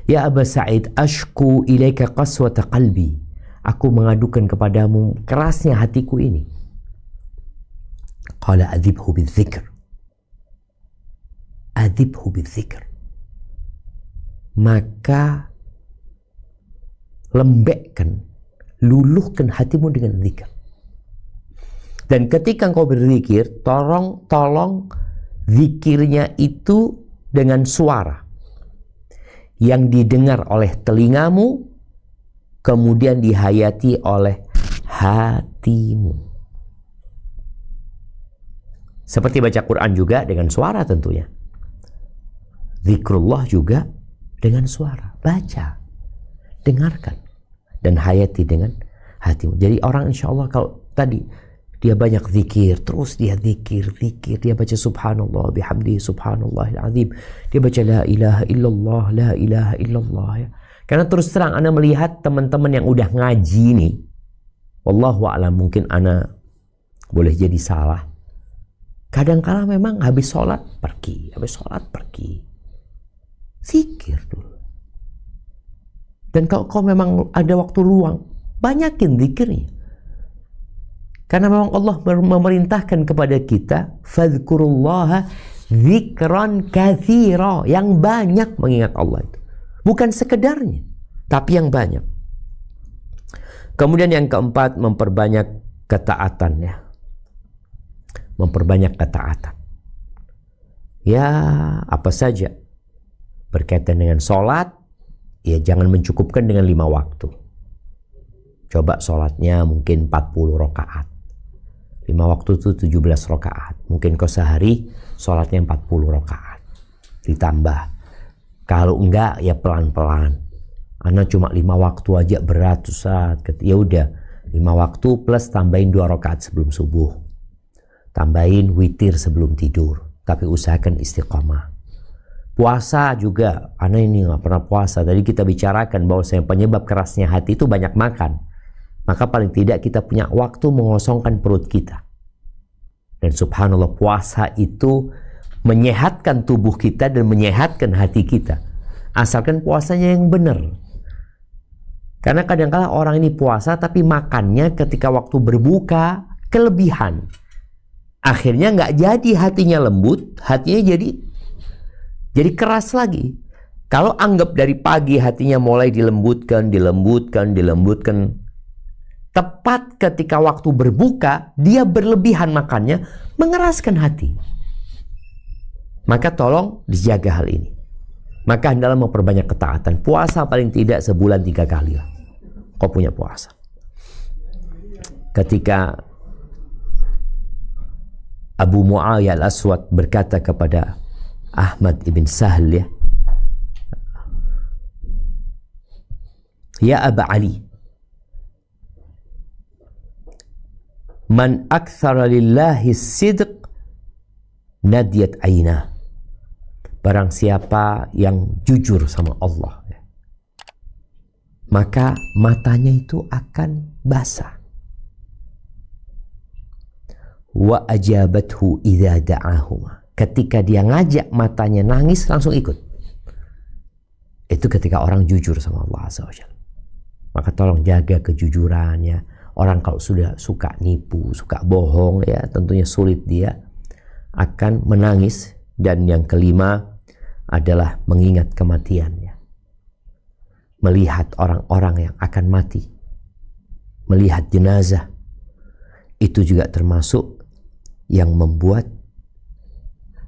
ya Aba Sa'id, ashku ilaika qaswata qalbi, aku mengadukan kepadamu kerasnya hatiku ini. Qala adhibhu bidzikr, adhibhu bidzikr, maka lembekkan, luluhkan hatimu dengan zikir. Dan ketika engkau berzikir, tolong zikirnya itu dengan suara. yang didengar oleh telingamu, kemudian dihayati oleh hatimu. Seperti baca Quran juga dengan suara tentunya. Zikrullah juga dengan suara. Baca, dengarkan, dan hayati dengan hatimu. Jadi orang insya Allah kalau tadi dia banyak zikir, terus dia zikir, dia baca subhanallah bihamdi subhanallahil azim, dia baca la ilaha illallah ya. Karena terus terang Ana melihat teman-teman yang udah ngaji nih, wallahu a'lam, mungkin Ana boleh jadi salah. Kadang-kala memang habis sholat pergi, zikir dulu. Dan kalau kau memang ada waktu luang, banyakin zikirnya. Karena memang Allah memerintahkan kepada kita, fadhkurullaha dzikran katsira, yang banyak mengingat Allah itu. Bukan sekedarnya, tapi yang banyak. Kemudian yang keempat, memperbanyak ketaatannya. Memperbanyak ketaatan. Ya, apa saja berkaitan dengan sholat, ya jangan mencukupkan dengan 5 waktu. Coba sholatnya mungkin 40 rakaat. 5 waktu itu 17 rakaat. Mungkin kau sehari sholatnya 40 rakaat. Ditambah. Kalau enggak ya pelan-pelan. Ana cuma 5 waktu aja berat Ustaz. Ya udah 5 waktu plus tambahin 2 rakaat sebelum subuh. Tambahin witir sebelum tidur. Tapi usahakan istiqamah. Puasa juga. Ana ini nggak pernah puasa. Tadi kita bicarakan bahwa penyebab kerasnya hati itu banyak makan. Maka paling tidak kita punya waktu mengosongkan perut kita. Dan subhanallah, puasa itu menyehatkan tubuh kita dan menyehatkan hati kita. Asalkan puasanya yang benar. Karena kadang-kala orang ini puasa tapi makannya ketika waktu berbuka kelebihan. Akhirnya nggak jadi hatinya lembut, hatinya jadi keras lagi. Kalau anggap dari pagi hatinya mulai dilembutkan, tepat ketika waktu berbuka, dia berlebihan makannya, mengeraskan hati. Maka tolong dijaga hal ini. Maka hendaklah memperbanyak ketaatan. Puasa paling tidak sebulan 3 kali lah. Kau punya puasa. Ketika Abu Muawiyah al-Aswad berkata kepada Ahmad ibn Sahl, ya Aba Ali, man akthara lillahi sidq nadiyat ainah. Barang siapa yang jujur sama Allah, maka matanya itu akan basah. Wa ajabathu idza da'ahuma. Ketika dia ngajak matanya nangis langsung ikut. Itu ketika orang jujur sama Allah Azza wa Jalla. Maka tolong jaga kejujurannya. Orang kalau sudah suka nipu, suka bohong, ya tentunya sulit dia akan menangis. Dan yang kelima adalah mengingat kematiannya. Melihat orang-orang yang akan mati. Melihat jenazah. Itu juga termasuk yang membuat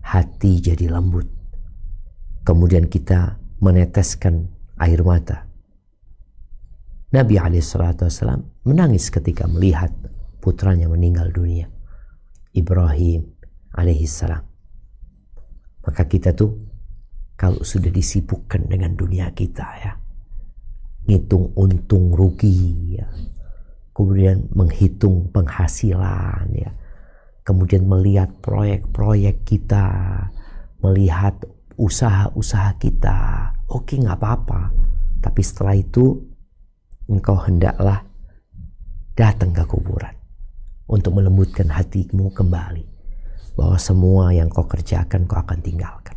hati jadi lembut. Kemudian kita meneteskan air mata. Nabi SAW menangis ketika melihat putranya meninggal dunia, Ibrahim alaihissalam. Maka kita tuh kalau sudah disibukkan dengan dunia kita, ya, ngitung untung rugi, ya, kemudian menghitung penghasilan, ya, kemudian melihat proyek-proyek kita, melihat usaha-usaha kita, oke, nggak apa-apa. Tapi setelah itu engkau hendaklah datang ke kuburan untuk melembutkan hatimu kembali, bahwa semua yang kau kerjakan kau akan tinggalkan,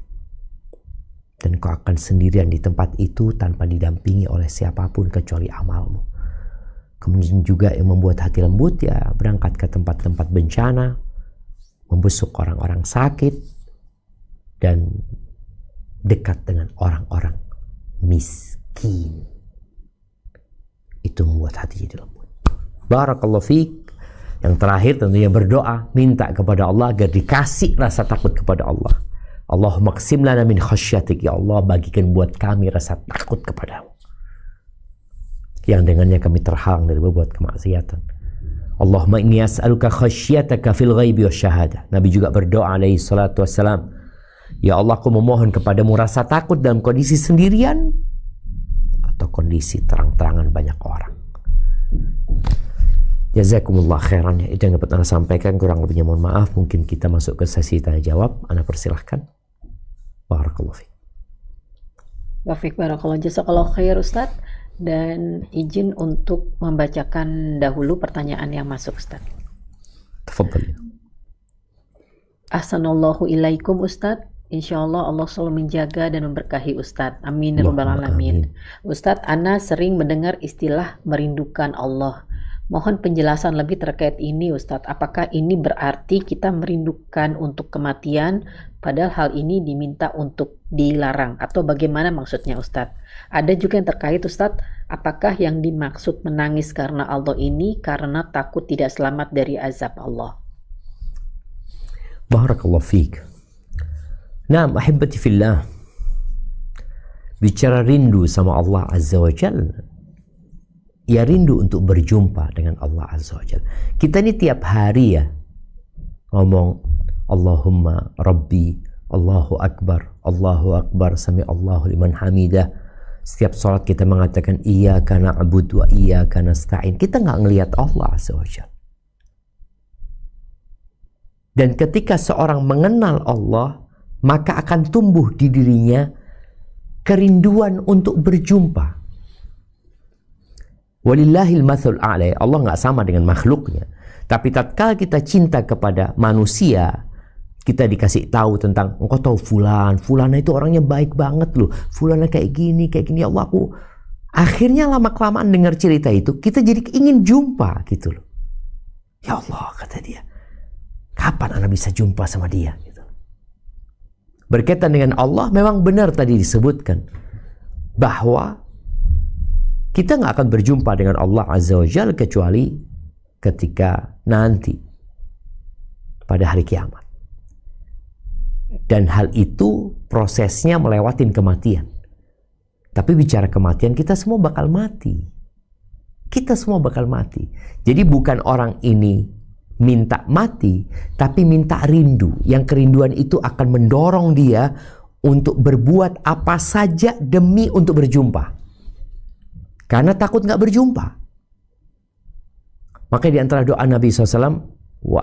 dan kau akan sendirian di tempat itu tanpa didampingi oleh siapapun kecuali amalmu. Kemudian juga yang membuat hati lembut, ya, berangkat ke tempat-tempat bencana, membesuk orang-orang sakit, dan dekat dengan orang-orang miskin. Itu membuat hati jadi lembut. Barakallahu fiik. Yang terakhir tentunya berdoa, minta kepada Allah agar dikasih rasa takut kepada Allah. Allahumma qsim lana min khasyatik, ya Allah bagikan buat kami rasa takut kepadamu yang dengannya kami terhalang dari berbuat kemaksiatan. Allahumma inni as'aluka khasyataka fil ghaibi wasyahadah. Nabi juga berdoa alaihi salatu wassalam, ya Allah aku memohon kepadamu rasa takut dalam kondisi sendirian atau kondisi terang-terangan banyak orang. Jazakumullah khairan, ya, itu yang dapat Anda sampaikan, kurang lebihnya mohon maaf. Mungkin kita masuk ke sesi tanya jawab. Anda persilahkan. Barakallahu fiik. Wafik barakallah, jazakallah khair Ustaz, dan izin untuk membacakan dahulu pertanyaan yang masuk Ustaz. Tafadhal. Ahsanallahu ilaikum Ustaz. Insyaallah Allah selalu menjaga dan memberkahi Ustaz. Amin ya rabbal alamin. Ustaz, Ana sering mendengar istilah merindukan Allah. Mohon penjelasan lebih terkait ini Ustadz. Apakah ini berarti kita merindukan untuk kematian, padahal hal ini diminta untuk dilarang, atau bagaimana maksudnya Ustadz? Ada juga yang terkait Ustadz, apakah yang dimaksud menangis karena Allah ini karena takut tidak selamat dari azab Allah? Barakallahu fiik. Nah, ahibati fillah, bicara rindu sama Allah Azza wa Jalla, ya rindu untuk berjumpa dengan Allah Azza wa Jalla. Kita ini tiap hari ya ngomong Allahumma Rabbi, Allahu Akbar, sami Allahu liman hamidah. Setiap sholat kita mengatakan iyyaka na'budu wa iyyaka nasta'in. Kita nggak ngelihat Allah Azza wa Jalla. Dan ketika seorang mengenal Allah, maka akan tumbuh di dirinya kerinduan untuk berjumpa. Walillahil matsul a'la. Allah nggak sama dengan makhluknya. Tapi tatkala kita cinta kepada manusia, kita dikasih tahu tentang, engkau tahu fulana itu orangnya baik banget loh. Fulana kayak gini. Ya Allah, aku akhirnya lama-kelamaan dengar cerita itu, kita jadi ingin jumpa gitu loh. Ya Allah, kata dia, kapan Anda bisa jumpa sama dia? Gitu. Berkaitan dengan Allah, memang benar tadi disebutkan bahwa kita nggak akan berjumpa dengan Allah Azza wa Jalla kecuali ketika nanti pada hari kiamat. Dan hal itu prosesnya melewatin kematian. Tapi bicara kematian, kita semua bakal mati. Kita semua bakal mati. Jadi bukan orang ini minta mati, tapi minta rindu. Yang kerinduan itu akan mendorong dia untuk berbuat apa saja demi untuk berjumpa. Karena takut nggak berjumpa. Maka di antara doa Nabi SAW, wa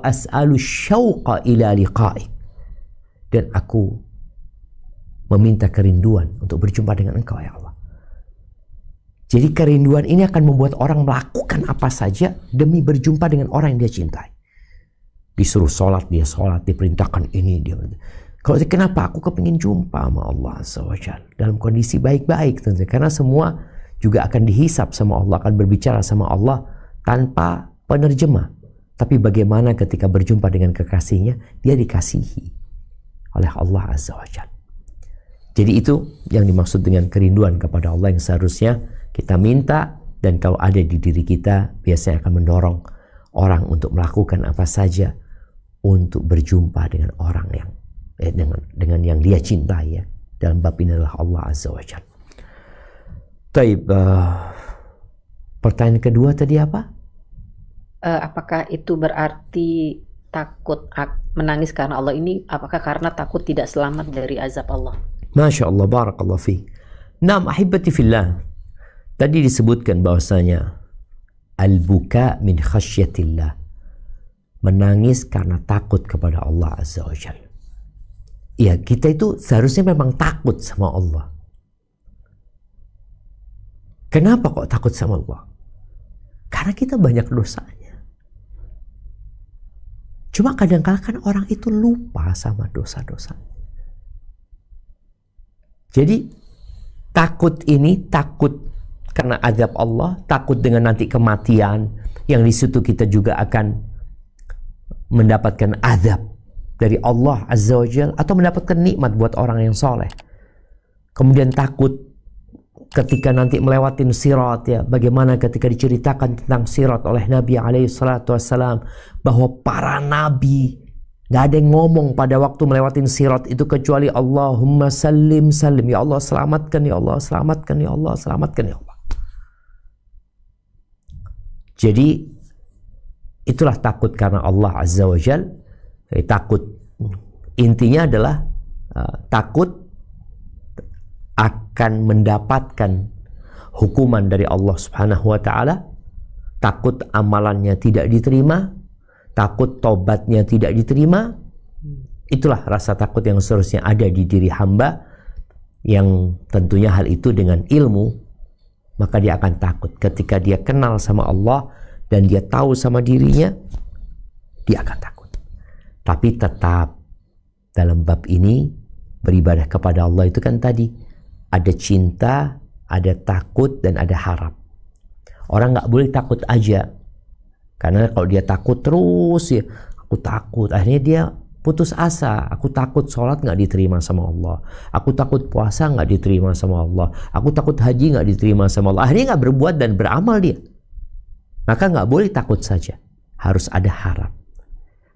as'alu syauqa ila liqa'ik. Dan aku meminta kerinduan untuk berjumpa dengan engkau ya Allah. Jadi kerinduan ini akan membuat orang melakukan apa saja demi berjumpa dengan orang yang dia cintai. Disuruh sholat, dia sholat. Diperintahkan ini, dia. Kalau kenapa aku kepingin jumpa sama Allah SWT dalam kondisi baik-baik tentu, karena semua juga akan dihisap sama Allah, akan berbicara sama Allah tanpa penerjemah. Tapi bagaimana ketika berjumpa dengan kekasihnya, dia dikasihi oleh Allah SWT. Jadi itu yang dimaksud dengan kerinduan kepada Allah yang seharusnya kita minta, dan kalau ada di diri kita biasanya akan mendorong orang untuk melakukan apa saja untuk berjumpa dengan orang yang dengan yang dia cintai ya. Dalam bab ini adalah Allah Azza wa Jalla. Taib, pertanyaan kedua tadi apa? Apakah itu berarti takut menangis karena Allah ini, apakah karena takut tidak selamat dari azab Allah? Masya Allah, barakallahu fiik. Naam ahibati fillah. Tadi disebutkan bahwasanya al-buka min khasyatillah, menangis karena takut kepada Allah Azza wa Jalla. Ya, kita itu seharusnya memang takut sama Allah. Kenapa kok takut sama Allah? Karena kita banyak dosanya. Cuma kadang-kadang kan orang itu lupa sama dosa-dosa. Jadi takut ini takut karena azab Allah, takut dengan nanti kematian, yang di situ kita juga akan mendapatkan azab dari Allah Azza wa Jalla, atau mendapatkan nikmat buat orang yang soleh. Kemudian takut ketika nanti melewatin sirat ya, bagaimana ketika diceritakan tentang sirat oleh Nabi alaihi salatu wassalam, bahwa para nabi Gak ada yang ngomong pada waktu melewatin sirat itu kecuali Allahumma sallim sallim. Ya Allah selamatkan, ya Allah selamatkan, ya Allah selamatkan, ya Allah. Jadi itulah takut karena Allah Azza wa Jal. Takut intinya adalah takut akan mendapatkan hukuman dari Allah Subhanahu wa Ta'ala, takut amalannya tidak diterima, takut tobatnya tidak diterima. Itulah rasa takut yang seharusnya ada di diri hamba, yang tentunya hal itu dengan ilmu, maka dia akan takut. Ketika dia kenal sama Allah dan dia tahu sama dirinya, dia akan takut. Tapi tetap dalam bab ini beribadah kepada Allah itu kan tadi ada cinta, ada takut, dan ada harap. Orang nggak boleh takut aja. Karena kalau dia takut terus ya, aku takut, akhirnya dia putus asa. Aku takut sholat nggak diterima sama Allah. Aku takut puasa nggak diterima sama Allah. Aku takut haji nggak diterima sama Allah. Akhirnya nggak berbuat dan beramal dia. Maka nggak boleh takut saja. Harus ada harap.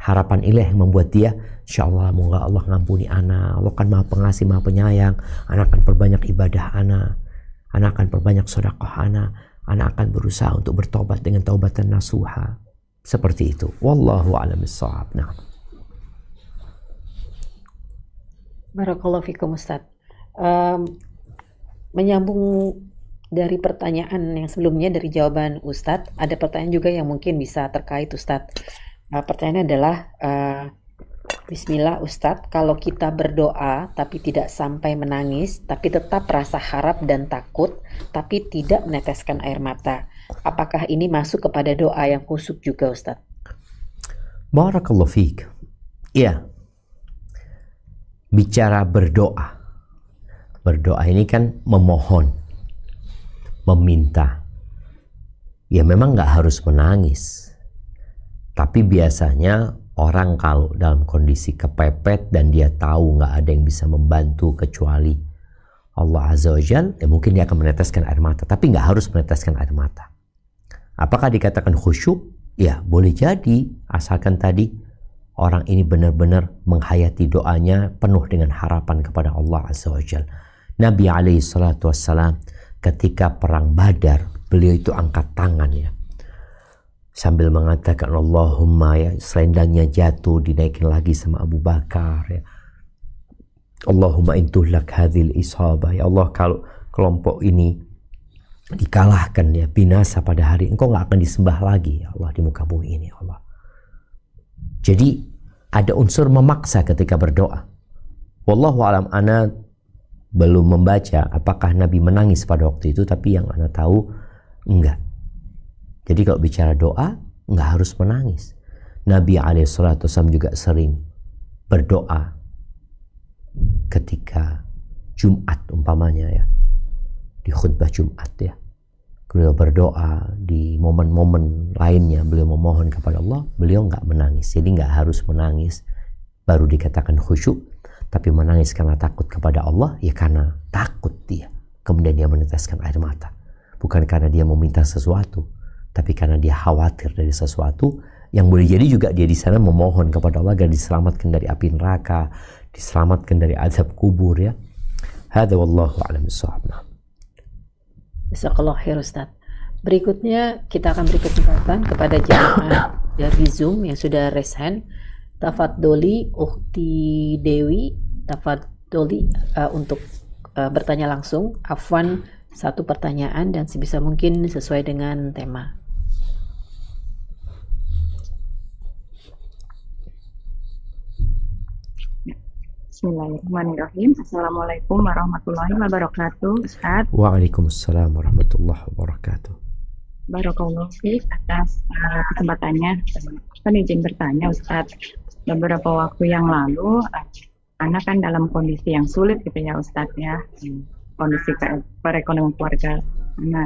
Harapan ilah yang membuat dia, insya Allah moga Allah ngampuni anak. Allah kan maha pengasih, maha penyayang. Anak akan perbanyak ibadah anak. Anak akan perbanyak sedekah anak. Anak akan berusaha untuk bertobat dengan taubatan nasuha. Seperti itu. Wallahu a'lam bishawab. Nah. Barakallahu fikum Ustaz. Menyambung dari pertanyaan yang sebelumnya dari jawaban Ustadz, ada pertanyaan juga yang mungkin bisa terkait Ustadz. Pertanyaannya adalah, Bismillah Ustadz, kalau kita berdoa tapi tidak sampai menangis, tapi tetap rasa harap dan takut, tapi tidak meneteskan air mata, apakah ini masuk kepada doa yang khusyuk juga Ustadz? Barakallahu fiik. Iya. Bicara berdoa. Berdoa ini kan memohon, meminta. Ya memang nggak harus menangis. Tapi biasanya orang kalau dalam kondisi kepepet dan dia tahu nggak ada yang bisa membantu kecuali Allah Azza wa Jal, ya mungkin dia akan meneteskan air mata. Tapi nggak harus meneteskan air mata. Apakah dikatakan khusyuk? Ya boleh jadi, asalkan tadi orang ini benar-benar menghayati doanya penuh dengan harapan kepada Allah Azza wa Jal. Nabi alaihi salatu wassalam ketika perang Badar, beliau itu angkat tangan ya, sambil mengatakan Allahumma, ya, selendangnya jatuh dinaikin lagi sama Abu Bakar ya. Allahumma intuhlak hadhil ishabah, ya Allah kalau kelompok ini dikalahkan ya, binasa pada hari engkau nggak akan disembah lagi ya Allah di muka bumi ini ya Allah. Jadi ada unsur memaksa ketika berdoa. Wallahu alam, ana belum membaca apakah Nabi menangis pada waktu itu, tapi yang ana tahu enggak. Jadi kalau bicara doa enggak harus menangis. Nabi alaihissalam juga sering berdoa ketika Jumat umpamanya ya, di khutbah Jumat ya. Beliau berdoa di momen-momen lainnya, beliau memohon kepada Allah, beliau nggak menangis. Jadi nggak harus menangis baru dikatakan khusyuk, tapi menangis karena takut kepada Allah, ya karena takut dia. Kemudian dia meneteskan air mata. Bukan karena dia meminta sesuatu, tapi karena dia khawatir dari sesuatu yang boleh jadi juga dia di sana memohon kepada Allah agar diselamatkan dari api neraka, diselamatkan dari azab kubur ya. Hadza wallahu a'lam bishawab. Jazakallah khair Ustaz. Berikutnya kita akan beri kesempatan kepada jamaah dari Zoom yang sudah raise hand. Tafadholi Ukhti Dewi, tafadholi untuk bertanya langsung. Afwan, satu pertanyaan dan sebisa mungkin sesuai dengan tema. Bismillahirrahmanirrahim. Assalamualaikum warahmatullahi wabarakatuh, Ustaz. Waalaikumsalam warahmatullahi wabarakatuh. Barakallahu fiik atas kesempatannya. Kan izin bertanya, Ustaz. Beberapa waktu yang lalu, anak kan dalam kondisi yang sulit gitu ya, Ustaz ya. Kondisi perekonomian keluarga. Nah,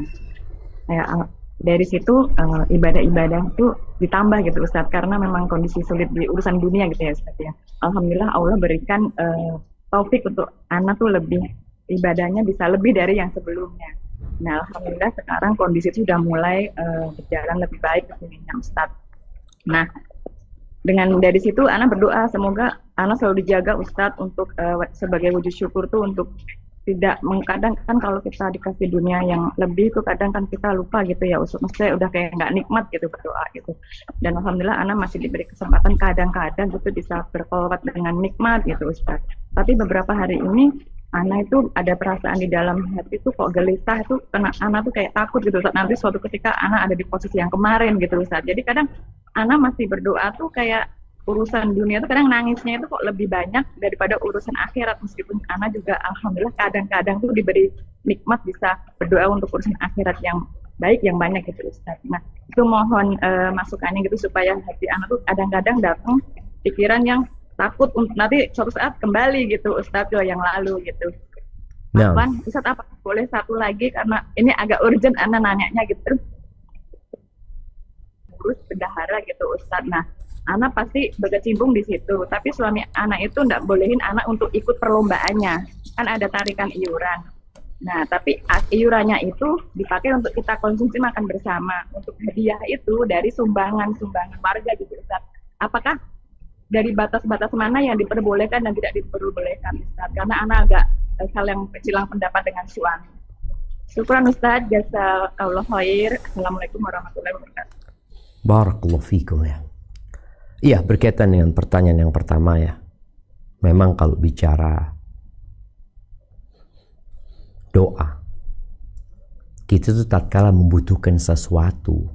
dari situ ibadah-ibadah itu ditambah gitu Ustaz, karena memang kondisi sulit di urusan dunia gitu ya Ustaz ya. Alhamdulillah Allah berikan taufik untuk anak tuh lebih ibadahnya bisa lebih dari yang sebelumnya. Nah alhamdulillah sekarang kondisi itu sudah mulai berjalan lebih baik pastinya Ustaz. Nah dengan dari situ Ana berdoa semoga Ana selalu dijaga Ustadz untuk sebagai wujud syukur tuh untuk tidak kadang kan kalau kita dikasih dunia yang lebih tuh kadang kan kita lupa gitu ya Ustadz, maksudnya udah kayak nggak nikmat gitu berdoa gitu. Dan alhamdulillah Ana masih diberi kesempatan kadang-kadang gitu bisa berkhulwat dengan nikmat gitu Ustadz. Tapi beberapa hari ini Ana itu ada perasaan di dalam hati itu kok gelisah itu karena Ana tuh kayak takut gitu Ustadz, nanti suatu ketika Ana ada di posisi yang kemarin gitu Ustadz. Jadi kadang Ana masih berdoa tuh kayak urusan dunia tuh kadang nangisnya itu kok lebih banyak daripada urusan akhirat, meskipun Ana juga alhamdulillah kadang-kadang tuh diberi nikmat bisa berdoa untuk urusan akhirat yang baik yang banyak gitu Ustaz. Nah itu mohon masukannya gitu supaya hati Ana tuh kadang-kadang datang pikiran yang takut untuk nanti suatu saat kembali gitu Ustaz ke yang lalu gitu. Nah, Ustaz apa boleh satu lagi karena ini agak urgent Ana nanyanya gitu. Terus bendahara gitu Ustaz. Nah Ana pasti berkecimpung di situ, tapi suami Ana itu nggak bolehin Ana untuk ikut perlombaannya, kan ada tarikan iuran. Nah, tapi iurannya itu dipakai untuk kita konsumsi makan bersama. Untuk hadiah itu dari sumbangan warga gitu Ustaz. Apakah dari batas-batas mana yang diperbolehkan dan tidak diperbolehkan Ustaz? Karena Ana agak saling silang pendapat dengan suami. Syukran Ustaz, jazakallahu khair. Assalamualaikum warahmatullahi wabarakatuh. barakallahu fikum ya. Iya, berkaitan dengan pertanyaan yang pertama ya. Memang kalau bicara doa, kita tuh tatkala membutuhkan sesuatu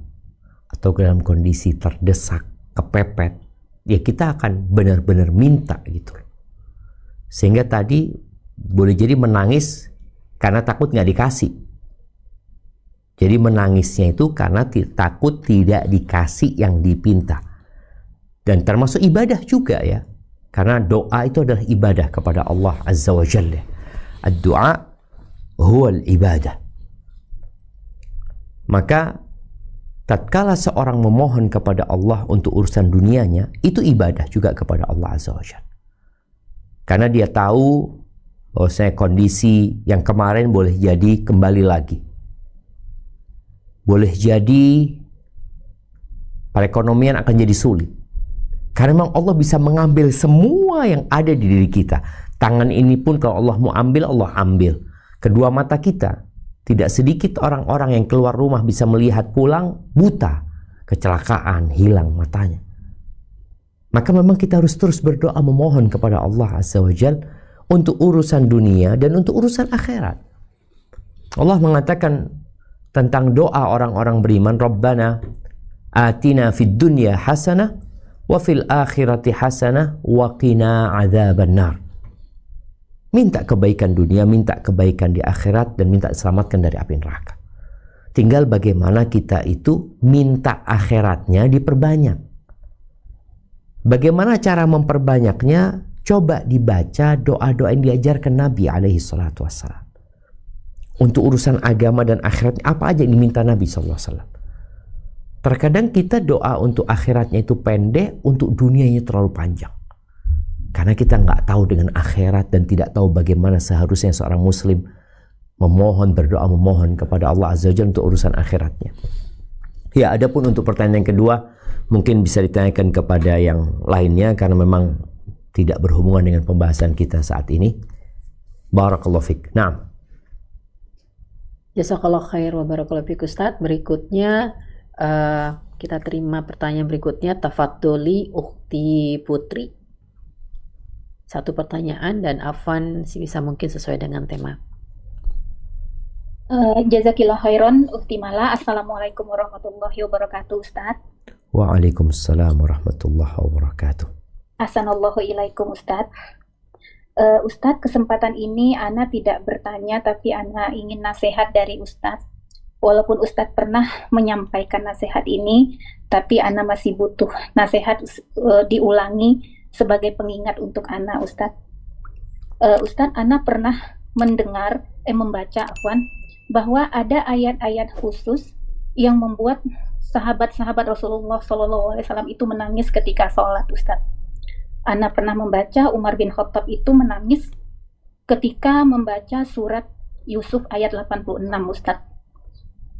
atau dalam kondisi terdesak, kepepet, ya kita akan benar-benar minta gitu. Sehingga tadi boleh jadi menangis karena takut nggak dikasih. Jadi menangisnya itu karena takut tidak dikasih yang dipinta. Dan termasuk ibadah juga ya. Karena doa itu adalah ibadah kepada Allah Azza wa Jalla. Ad-du'a huwa al-ibadah. Maka tatkala seorang memohon kepada Allah untuk urusan dunianya, itu ibadah juga kepada Allah Azza wa Jalla. Karena dia tahu bahwasanya kondisi yang kemarin boleh jadi kembali lagi. Boleh jadi perekonomian akan jadi sulit. Karena memang Allah bisa mengambil semua yang ada di diri kita. Tangan ini pun kalau Allah mau ambil, Allah ambil. Kedua mata kita, tidak sedikit orang-orang yang keluar rumah bisa melihat pulang buta, kecelakaan, hilang matanya. Maka memang kita harus terus berdoa memohon kepada Allah Azza wa Jal untuk urusan dunia dan untuk urusan akhirat. Allah mengatakan tentang doa orang-orang beriman, Rabbana atina fid dunya hasanah wa fil akhirati hasanah wa qina adzabannar. Minta kebaikan dunia, minta kebaikan di akhirat, dan minta diselamatkan dari api neraka. Tinggal bagaimana kita itu minta akhiratnya diperbanyak. Bagaimana cara memperbanyaknya? Coba dibaca doa-doa yang diajarkan Nabi alaihi salatu wassalam. Untuk urusan agama dan akhirat, apa aja yang diminta Nabi sallallahu alaihi wasallam. Terkadang kita doa untuk akhiratnya itu pendek, untuk dunianya terlalu panjang. Karena kita nggak tahu dengan akhirat dan tidak tahu bagaimana seharusnya seorang muslim berdoa memohon kepada Allah Azza wa Jalla untuk urusan akhiratnya. Ya, adapun untuk pertanyaan yang kedua, mungkin bisa ditanyakan kepada yang lainnya karena memang tidak berhubungan dengan pembahasan kita saat ini. Barakallahu fiik. Nah. Jazakallahu khair wa barakallahu fiik Ustaz. Berikutnya kita terima pertanyaan berikutnya. Tafadholi Ukhti Putri. Satu pertanyaan dan afwan sebisa mungkin sesuai dengan tema. Jazakillah khairan Ukhti Mala. Assalamualaikum warahmatullahi wabarakatuh Ustaz. Waalaikumsalam warahmatullahi wabarakatuh. Ahsanallahu ilaikum Ustaz. Ustaz, kesempatan ini Ana tidak bertanya tapi Ana ingin nasihat dari Ustaz. Walaupun Ustadz pernah menyampaikan nasihat ini, tapi Ana masih butuh nasihat diulangi sebagai pengingat untuk Ana, Ustadz. Ustadz, Ana pernah membaca bahwa ada ayat-ayat khusus yang membuat sahabat-sahabat Rasulullah SAW itu menangis ketika sholat, Ustadz. Ana pernah membaca Umar bin Khattab itu menangis ketika membaca surat Yusuf ayat 86, Ustadz.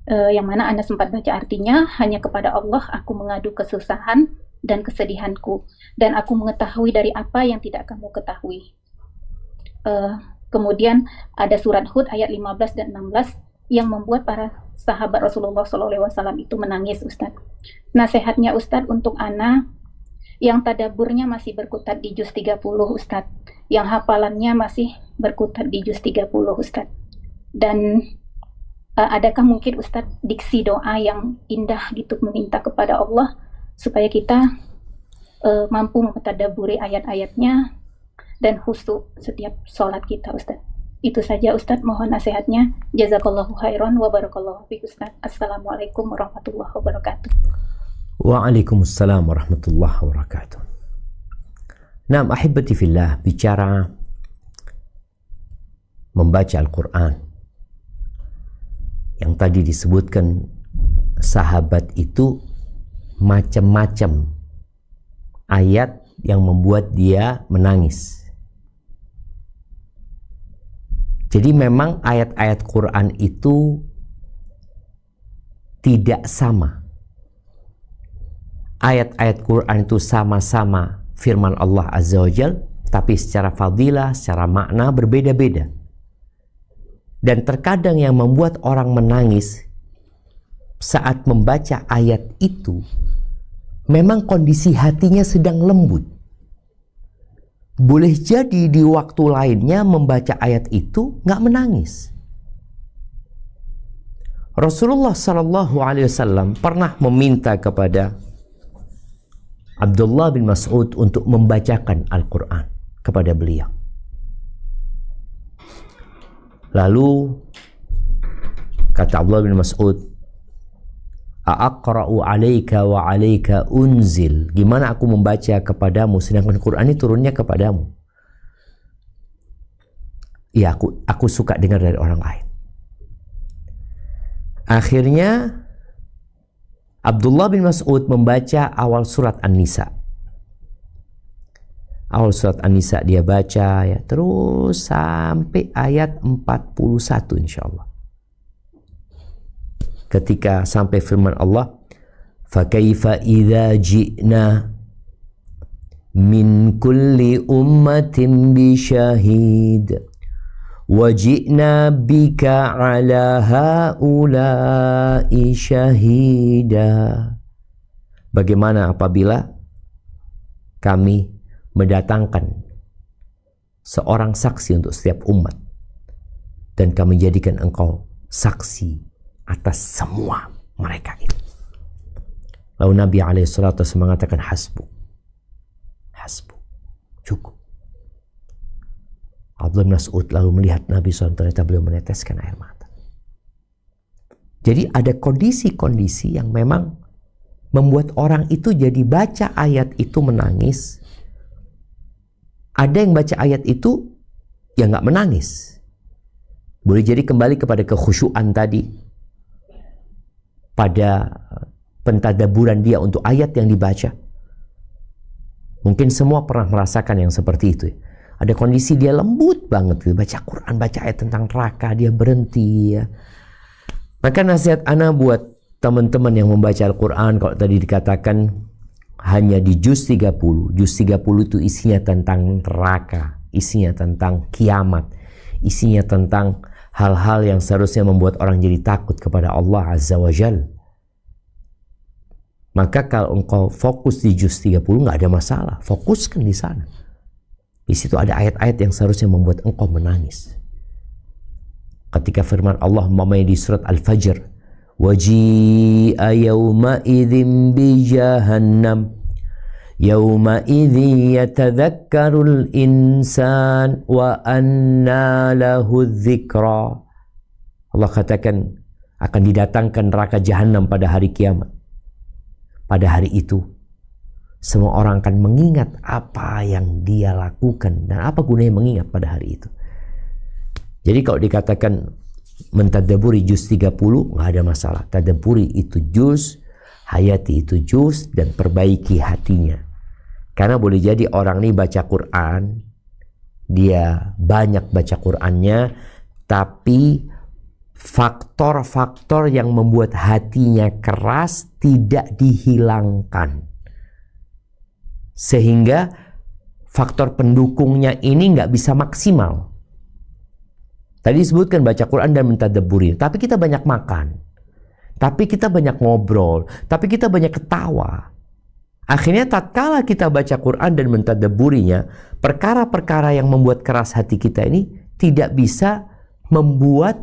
Yang mana Anda sempat baca artinya, hanya kepada Allah aku mengadu kesusahan, dan kesedihanku, dan aku mengetahui dari apa yang tidak kamu ketahui. Kemudian ada surat Hud ayat 15 dan 16 yang membuat para sahabat Rasulullah SAW itu menangis, Ustadz. Nasihatnya Ustadz untuk Ana yang tadaburnya masih berkutat di juz 30, Ustadz, yang hafalannya masih berkutat di juz 30, Ustadz. Dan adakah mungkin Ustadz diksi doa yang indah gitu meminta kepada Allah supaya kita mampu mentadaburi ayat-ayatnya dan khusyuk setiap sholat kita, Ustadz. Itu saja Ustadz, mohon nasihatnya. Jazakallahu khairan wa barakallahu fiik, Ustadz. Assalamualaikum warahmatullahi wabarakatuh. Waalaikumsalam warahmatullahi wabarakatuh. Nah, ahibati fillah, bicara membaca Al-Quran yang tadi disebutkan sahabat itu macam-macam ayat yang membuat dia menangis. Jadi memang ayat-ayat Quran itu tidak sama. Ayat-ayat Quran itu sama-sama firman Allah Azza wa Jal, tapi secara fadilah, secara makna berbeda-beda. Dan terkadang yang membuat orang menangis saat membaca ayat itu, memang kondisi hatinya sedang lembut. Boleh jadi di waktu lainnya membaca ayat itu nggak menangis. Rasulullah SAW pernah meminta kepada Abdullah bin Mas'ud untuk membacakan Al-Quran kepada beliau. Lalu kata Abdullah bin Mas'ud, A'aqra'u 'alaika wa 'alaika unzil. Gimana aku membaca kepadamu sedangkan Quran ini turunnya kepadamu? Ya, aku suka dengar dari orang lain. Akhirnya Abdullah bin Mas'ud membaca awal surat An-Nisa. Awal surat An-Nisa dia baca ya terus sampai ayat 41 insyaallah. Ketika sampai firman Allah, فَكَيْفَ إِذَا جِئْنَا مِنْ كُلِّ أُمَّةٍ بِشَهِيدٍ وَجِئْنَا بِكَ عَلَى هَؤُلَاءِ شَهِيدًا. Bagaimana apabila kami mendatangkan seorang saksi untuk setiap umat dan kami jadikan engkau saksi atas semua mereka itu. Lalu Nabi SAW mengatakan hasbu, cukup. Abdullah bin Mas'ud lalu melihat Nabi SAW, ternyata beliau meneteskan air mata. Jadi ada kondisi-kondisi yang memang membuat orang itu jadi baca ayat itu menangis. Ada yang baca ayat itu ya nggak menangis. Boleh jadi kembali kepada kekhusyuan tadi, pada pentadaburan dia untuk ayat yang dibaca. Mungkin semua pernah merasakan yang seperti itu. Ada kondisi dia lembut banget, baca Quran, baca ayat tentang neraka, dia berhenti ya. Maka nasihat ana buat teman-teman yang membaca Al-Quran, kalau tadi dikatakan hanya di juz 30. Juz 30 itu isinya tentang neraka, isinya tentang kiamat, isinya tentang hal-hal yang seharusnya membuat orang jadi takut kepada Allah Azza wa Jal. Maka kalau engkau fokus di juz 30 nggak ada masalah, fokuskan di sana. Di situ ada ayat-ayat yang seharusnya membuat engkau menangis. Ketika firman Allah umpamanya di surat Al-Fajr, waji'a yawma idzin bi jahannam yawma idzi yatadzakkarul insan wa anna lahu dzikra. Allah katakan akan didatangkan neraka jahanam pada hari kiamat. Pada hari itu semua orang akan mengingat apa yang dia lakukan dan apa gunanya mengingat pada hari itu. Jadi kalau dikatakan mentadaburi juz 30 nggak ada masalah. Tadaburi itu juz, hayati itu juz, dan perbaiki hatinya. Karena boleh jadi orang ini baca Quran, dia banyak baca Qurannya, tapi faktor-faktor yang membuat hatinya keras tidak dihilangkan. Sehingga faktor pendukungnya ini nggak bisa maksimal. Tadi disebutkan baca Quran dan mentadabburi, tapi kita banyak makan, tapi kita banyak ngobrol, tapi kita banyak ketawa. Akhirnya tatkala kita baca Quran dan mentadabburinya, perkara-perkara yang membuat keras hati kita ini tidak bisa membuat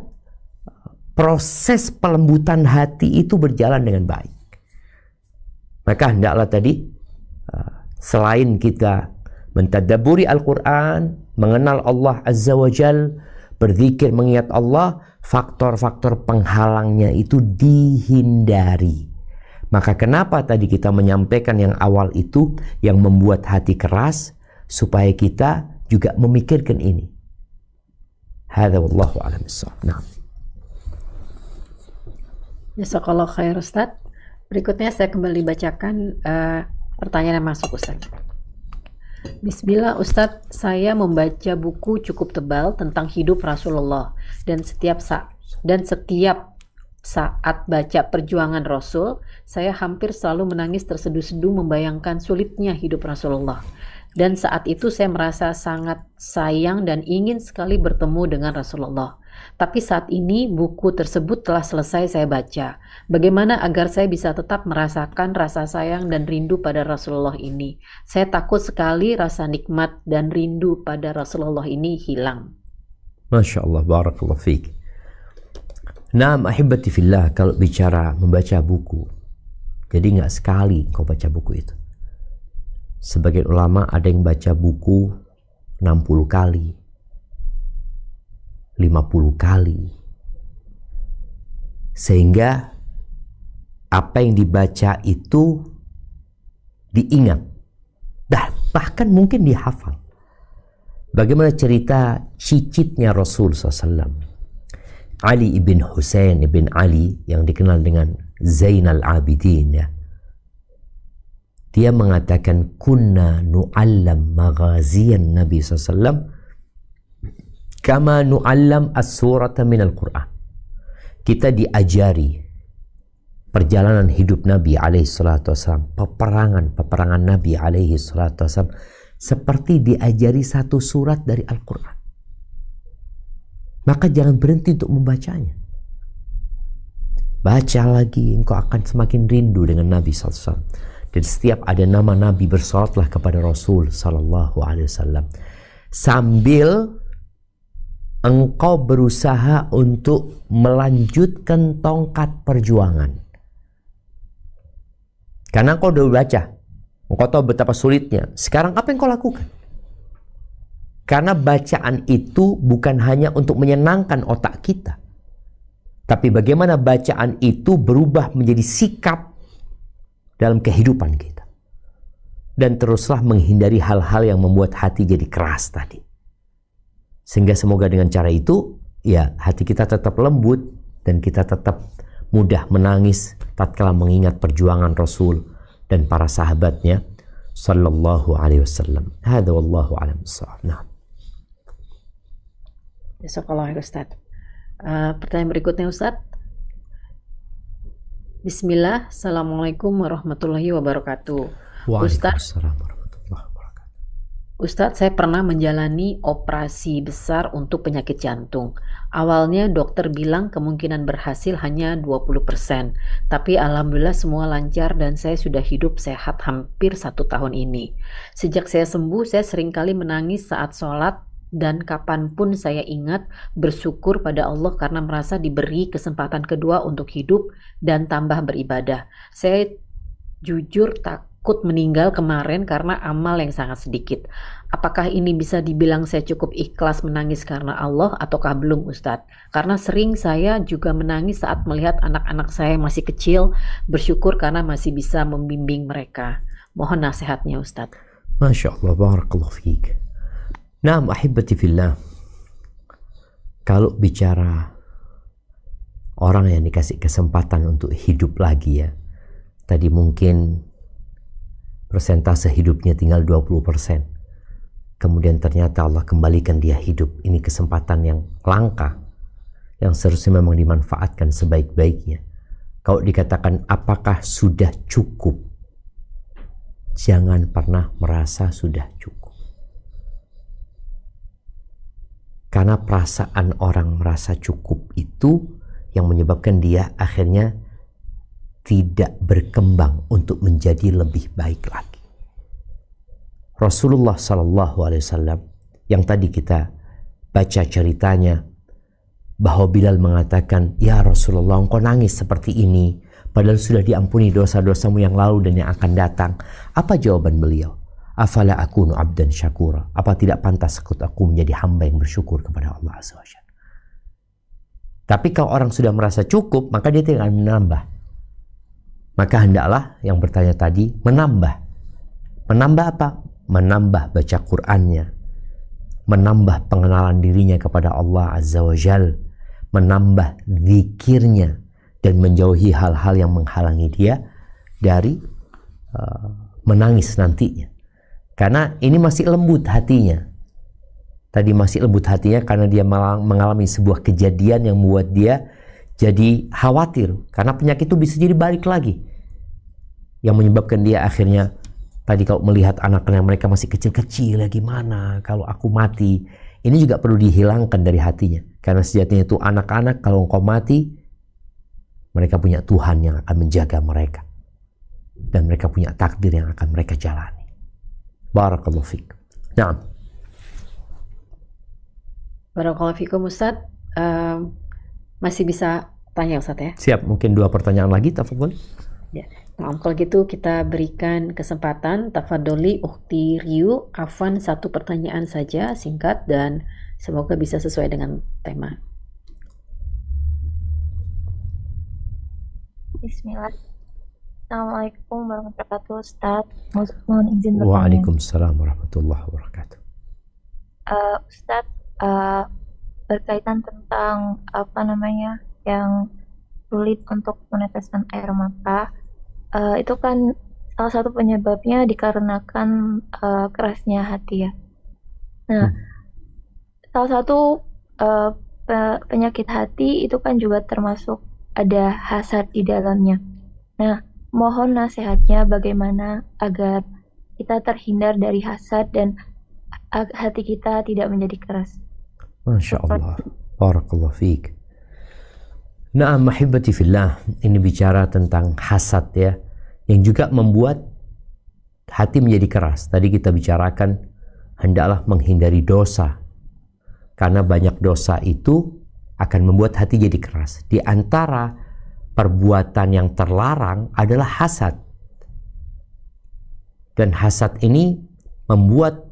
proses pelembutan hati itu berjalan dengan baik. Maka hendaklah tadi selain kita mentadabburi Al-Quran, mengenal Allah Azza wa Jal, berzikir mengingat Allah, faktor-faktor penghalangnya itu dihindari. Maka kenapa tadi kita menyampaikan yang awal itu yang membuat hati keras, supaya kita juga memikirkan ini. Hadza wallahu a'lam bissawab. Nah. Jazakallah khair Ustaz. Berikutnya saya kembali bacakan pertanyaan yang masuk Ustaz. Bismillah Ustadz, saya membaca buku cukup tebal tentang hidup Rasulullah dan setiap saat baca perjuangan Rasul, saya hampir selalu menangis terseduh-seduh membayangkan sulitnya hidup Rasulullah. Dan saat itu saya merasa sangat sayang dan ingin sekali bertemu dengan Rasulullah. Tapi saat ini buku tersebut telah selesai saya baca. Bagaimana agar saya bisa tetap merasakan rasa sayang dan rindu pada Rasulullah ini? Saya takut sekali rasa nikmat dan rindu pada Rasulullah ini hilang. Masya Allah, barakallahu fiik. Naam ahibati fillah, kalau bicara membaca buku, jadi nggak sekali kau baca buku itu. Sebagian ulama ada yang baca buku 60 kali, 50 kali. Sehingga apa yang dibaca itu diingat. Bahkan mungkin dihafal. Bagaimana cerita cicitnya Rasul SAW. Ali ibn Husain ibn Ali yang dikenal dengan Zainal Abidin ya. Dia mengatakan kunna nu'allam maghaziyan Nabi SAW kama nu'allam as-surata minal Qur'an. Kita diajari perjalanan hidup Nabi SAW, peperangan Nabi SAW seperti diajari satu surat dari Al-Quran. Maka jangan berhenti untuk membacanya. Baca lagi, engkau akan semakin rindu dengan Nabi SAW. Dan setiap ada nama Nabi, bersolatlah kepada Rasul SAW. Sambil engkau berusaha untuk melanjutkan tongkat perjuangan. Karena engkau udah baca, engkau tahu betapa sulitnya. Sekarang apa yang kau lakukan? Karena bacaan itu bukan hanya untuk menyenangkan otak kita, tapi bagaimana bacaan itu berubah menjadi sikap dalam kehidupan kita. Dan teruslah menghindari hal-hal yang membuat hati jadi keras tadi. Sehingga semoga dengan cara itu, ya hati kita tetap lembut dan kita tetap mudah menangis tatkala mengingat perjuangan Rasul dan para sahabatnya sallallahu alaihi wasallam. Hadza wallahu a'lam bissawab. Nah. Jazakallah Ustaz. Pertanyaan berikutnya Ustaz. Bismillah, Assalamualaikum warahmatullahi wabarakatuh. Waalaikumsalam warahmatullahi wabarakatuh. Ustadz, saya pernah menjalani operasi besar untuk penyakit jantung. Awalnya dokter bilang kemungkinan berhasil hanya 20%. Tapi alhamdulillah semua lancar dan saya sudah hidup sehat hampir 1 tahun ini. Sejak saya sembuh, saya seringkali menangis saat sholat. Dan kapanpun saya ingat bersyukur pada Allah karena merasa diberi kesempatan kedua untuk hidup dan tambah beribadah. Saya jujur takut meninggal kemarin karena amal yang sangat sedikit. Apakah ini bisa dibilang saya cukup ikhlas menangis karena Allah ataukah belum Ustadz? Karena sering saya juga menangis saat melihat anak-anak saya masih kecil, bersyukur karena masih bisa membimbing mereka. Mohon nasihatnya Ustadz. Masya Allah, barakallahu fiik. Naam ahibati fillah. Kalau bicara orang yang dikasih kesempatan untuk hidup lagi ya, tadi mungkin persentase hidupnya tinggal 20%. Kemudian ternyata Allah kembalikan dia hidup. Ini kesempatan yang langka, yang seharusnya memang dimanfaatkan sebaik-baiknya. Kalau dikatakan apakah sudah cukup? jangan pernah merasa sudah cukup. Karena perasaan orang merasa cukup itu yang menyebabkan dia akhirnya tidak berkembang untuk menjadi lebih baik lagi. Rasulullah SAW yang tadi kita baca ceritanya, bahwa Bilal mengatakan, "Ya Rasulullah, engkau nangis seperti ini, padahal sudah diampuni dosa-dosamu yang lalu dan yang akan datang." Apa jawaban beliau? "Afala akunu abdan syakura." Apa tidak pantas aku menjadi hamba yang bersyukur kepada Allah Azza wa Jalla? Tapi kalau orang sudah merasa cukup, maka dia tidak akan menambah. Maka hendaklah yang bertanya tadi menambah. Menambah apa? Menambah baca Qur'annya, menambah pengenalan dirinya kepada Allah Azza wa Jalla, menambah zikirnya, dan menjauhi hal-hal yang menghalangi dia dari menangis nantinya. Karena ini masih lembut hatinya. Tadi masih lembut hatinya karena dia mengalami sebuah kejadian yang membuat dia jadi khawatir. Karena penyakit itu bisa jadi balik lagi. Yang menyebabkan dia akhirnya, tadi kalau melihat anak-anak mereka masih kecil-kecil, ya gimana kalau aku mati. Ini juga perlu dihilangkan dari hatinya. Karena sejatinya itu anak-anak kalau engkau mati, mereka punya Tuhan yang akan menjaga mereka. Dan mereka punya takdir yang akan mereka jalani. Barakallahu fiik. Nah, Barakallahu fikum Ustaz. Masih bisa tanya Ustaz ya? Siap, mungkin 2 pertanyaan lagi, tafadhol. Ya. Nah, kalau gitu kita berikan kesempatan tafadholi Ukhti Riu, afwan 1 pertanyaan saja singkat dan semoga bisa sesuai dengan tema. Bismillah. Assalamualaikum warahmatullahi wabarakatuh, Ustaz. Mohon izin bertanya. Waalaikumsalam warahmatullahi wabarakatuh. Ustaz, berkaitan tentang yang sulit untuk meneteskan air mata, itu kan salah satu penyebabnya dikarenakan kerasnya hati ya. Nah, salah satu penyakit hati itu kan juga termasuk ada hasad di dalamnya. Nah, mohon nasihatnya bagaimana agar kita terhindar dari hasad dan hati kita tidak menjadi keras. Masya Allah. Barakallahu fiik. Nah, mahibati fillah, ini bicara tentang hasad ya, yang juga membuat hati menjadi keras. Tadi kita bicarakan hendaklah menghindari dosa, karena banyak dosa itu akan membuat hati jadi keras. Di antara perbuatan yang terlarang adalah hasad. Dan hasad ini membuat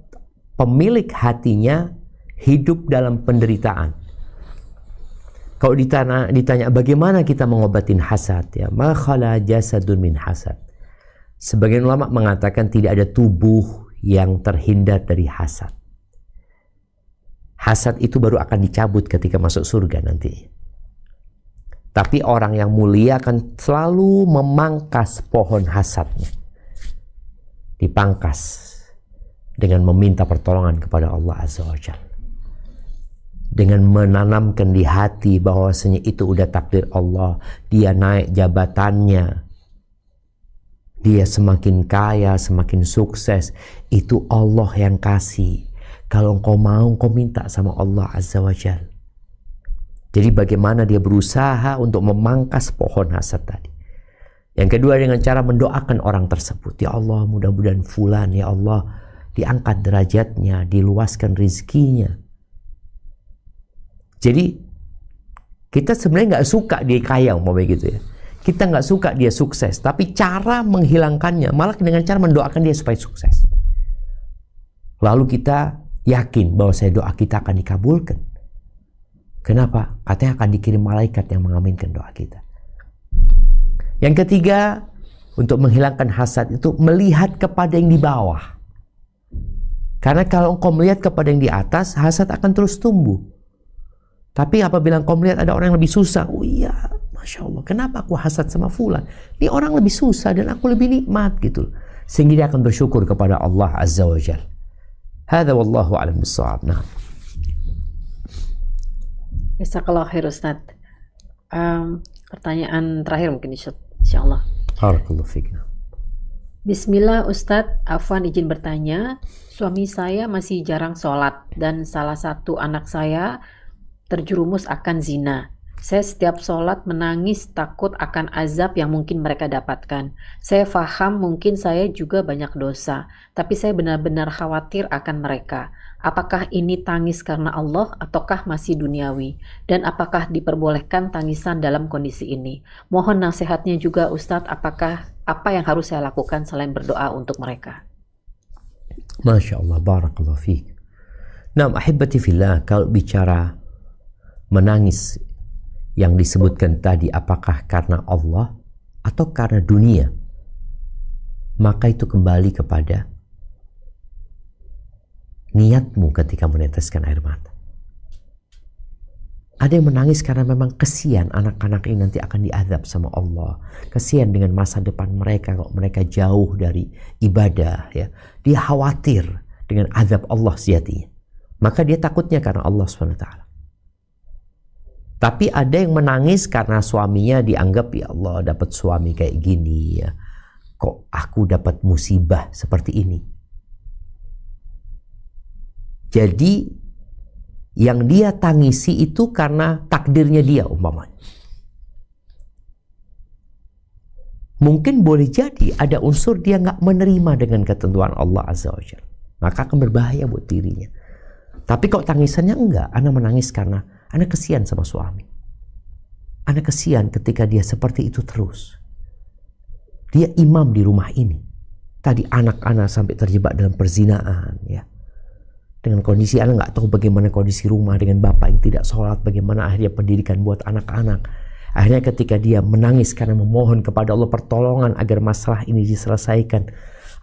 pemilik hatinya hidup dalam penderitaan. Kalau ditanya bagaimana kita mengobatin hasad ya, ma khala jasadun min hasad. Sebagian ulama mengatakan tidak ada tubuh yang terhindar dari hasad. Hasad itu baru akan dicabut ketika masuk surga nanti. Tapi orang yang mulia akan selalu memangkas pohon hasadnya. Dipangkas dengan meminta pertolongan kepada Allah Azza wa Jalla. Dengan menanamkan di hati bahwasanya itu udah takdir Allah. Dia naik jabatannya, dia semakin kaya, semakin sukses, itu Allah yang kasih. Kalau engkau mau, engkau minta sama Allah Azza wa Jalla. Jadi bagaimana dia berusaha untuk memangkas pohon hasad tadi. Yang kedua, dengan cara mendoakan orang tersebut. Ya Allah, mudah-mudahan fulan, ya Allah, diangkat derajatnya, diluaskan rizkinya. Jadi kita sebenarnya nggak suka dia kaya, umpamanya gitu ya. Kita nggak suka dia sukses, tapi cara menghilangkannya malah dengan cara mendoakan dia supaya sukses. Lalu kita yakin bahwa doa kita akan dikabulkan. Kenapa? Katanya akan dikirim malaikat yang mengaminkan doa kita. Yang ketiga, untuk menghilangkan hasad itu melihat kepada yang di bawah. Karena kalau engkau melihat kepada yang di atas, hasad akan terus tumbuh. Tapi apabila engkau melihat ada orang yang lebih susah, oh iya, Masya Allah, kenapa aku hasad sama fulan? Ini orang lebih susah dan aku lebih nikmat gitu. Sehingga dia akan bersyukur kepada Allah Azza wa Jalla. Hadza wallahu a'lam bissawab. Nah. Jazakallahu khair Ustaz. Pertanyaan terakhir mungkin insyaallah. Barakallahu fiik. Bismillah Ustadz, Afwan izin bertanya. Suami saya masih jarang sholat dan salah satu anak saya terjerumus akan zina. Saya setiap sholat menangis takut akan azab yang mungkin mereka dapatkan. Saya faham mungkin saya juga banyak dosa, tapi saya benar-benar khawatir akan mereka. Apakah ini tangis karena Allah ataukah masih duniawi? Dan apakah diperbolehkan tangisan dalam kondisi ini? Mohon nasihatnya juga Ustadz, apa yang harus saya lakukan selain berdoa untuk mereka? Masya Allah, barakallahu fiik. Nah, ahibati fillah, kalau bicara menangis yang disebutkan tadi apakah karena Allah atau karena dunia, maka itu kembali kepada niatmu ketika meneteskan air mata. Ada yang menangis karena memang kesian anak-anak ini nanti akan diazab sama Allah. Kesian dengan masa depan mereka kalau mereka jauh dari ibadah, ya. Dia khawatir dengan azab Allah sejatinya. Maka dia takutnya karena Allah SWT. Tapi ada yang menangis karena suaminya dianggap, ya Allah, dapat suami kayak gini, ya. Kok aku dapat musibah seperti ini? Jadi yang dia tangisi itu karena takdirnya dia umpamanya. Mungkin boleh jadi ada unsur dia nggak menerima dengan ketentuan Allah Azza wa Jalla. Maka akan berbahaya buat dirinya. Tapi kok tangisannya enggak, Ana menangis karena Ana kesian sama suami. Ana kesian ketika dia seperti itu terus. Dia imam di rumah ini. Tadi anak Ana sampai terjebak dalam perzinaan, ya. Dengan kondisi anak nggak tahu bagaimana kondisi rumah dengan bapak yang tidak sholat, bagaimana akhirnya pendidikan buat anak-anak. Akhirnya ketika dia menangis karena memohon kepada Allah pertolongan agar masalah ini diselesaikan,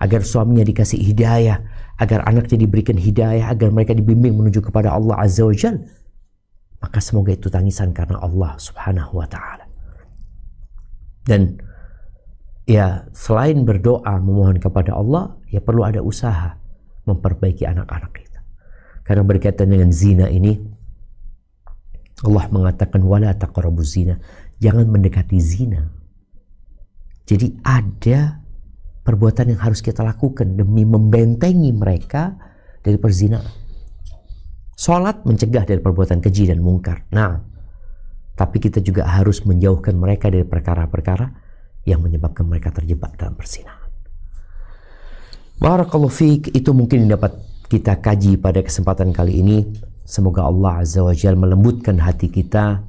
agar suaminya dikasih hidayah, agar anaknya diberikan hidayah, agar mereka dibimbing menuju kepada Allah Azza wa Jalla. Maka semoga itu tangisan karena Allah Subhanahu wa Ta'ala. Dan ya, selain berdoa memohon kepada Allah, ya perlu ada usaha memperbaiki anak-anak kita. Karena berkaitan dengan zina ini, Allah mengatakan wala taqrabuz zina, jangan mendekati zina. Jadi ada perbuatan yang harus kita lakukan demi membentengi mereka dari perzinaan. Salat mencegah dari perbuatan keji dan mungkar. Nah, tapi kita juga harus menjauhkan mereka dari perkara-perkara yang menyebabkan mereka terjebak dalam perzinaan. Barakallahu fiik, itu mungkin dapat kita kaji pada kesempatan kali ini. Semoga Allah Azza wa Jalla melembutkan hati kita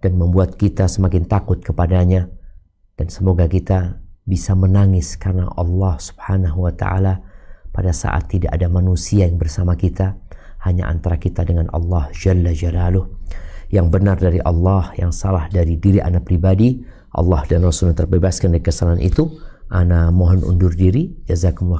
dan membuat kita semakin takut kepadanya. Dan semoga kita bisa menangis karena Allah Subhanahu wa Ta'ala pada saat tidak ada manusia yang bersama kita, hanya antara kita dengan Allah Jalla Jalaluh. Yang benar dari Allah, yang salah dari diri ana pribadi. Allah dan Rasulnya terbebaskan dari kesalahan itu. Ana mohon undur diri. Jazakumullah.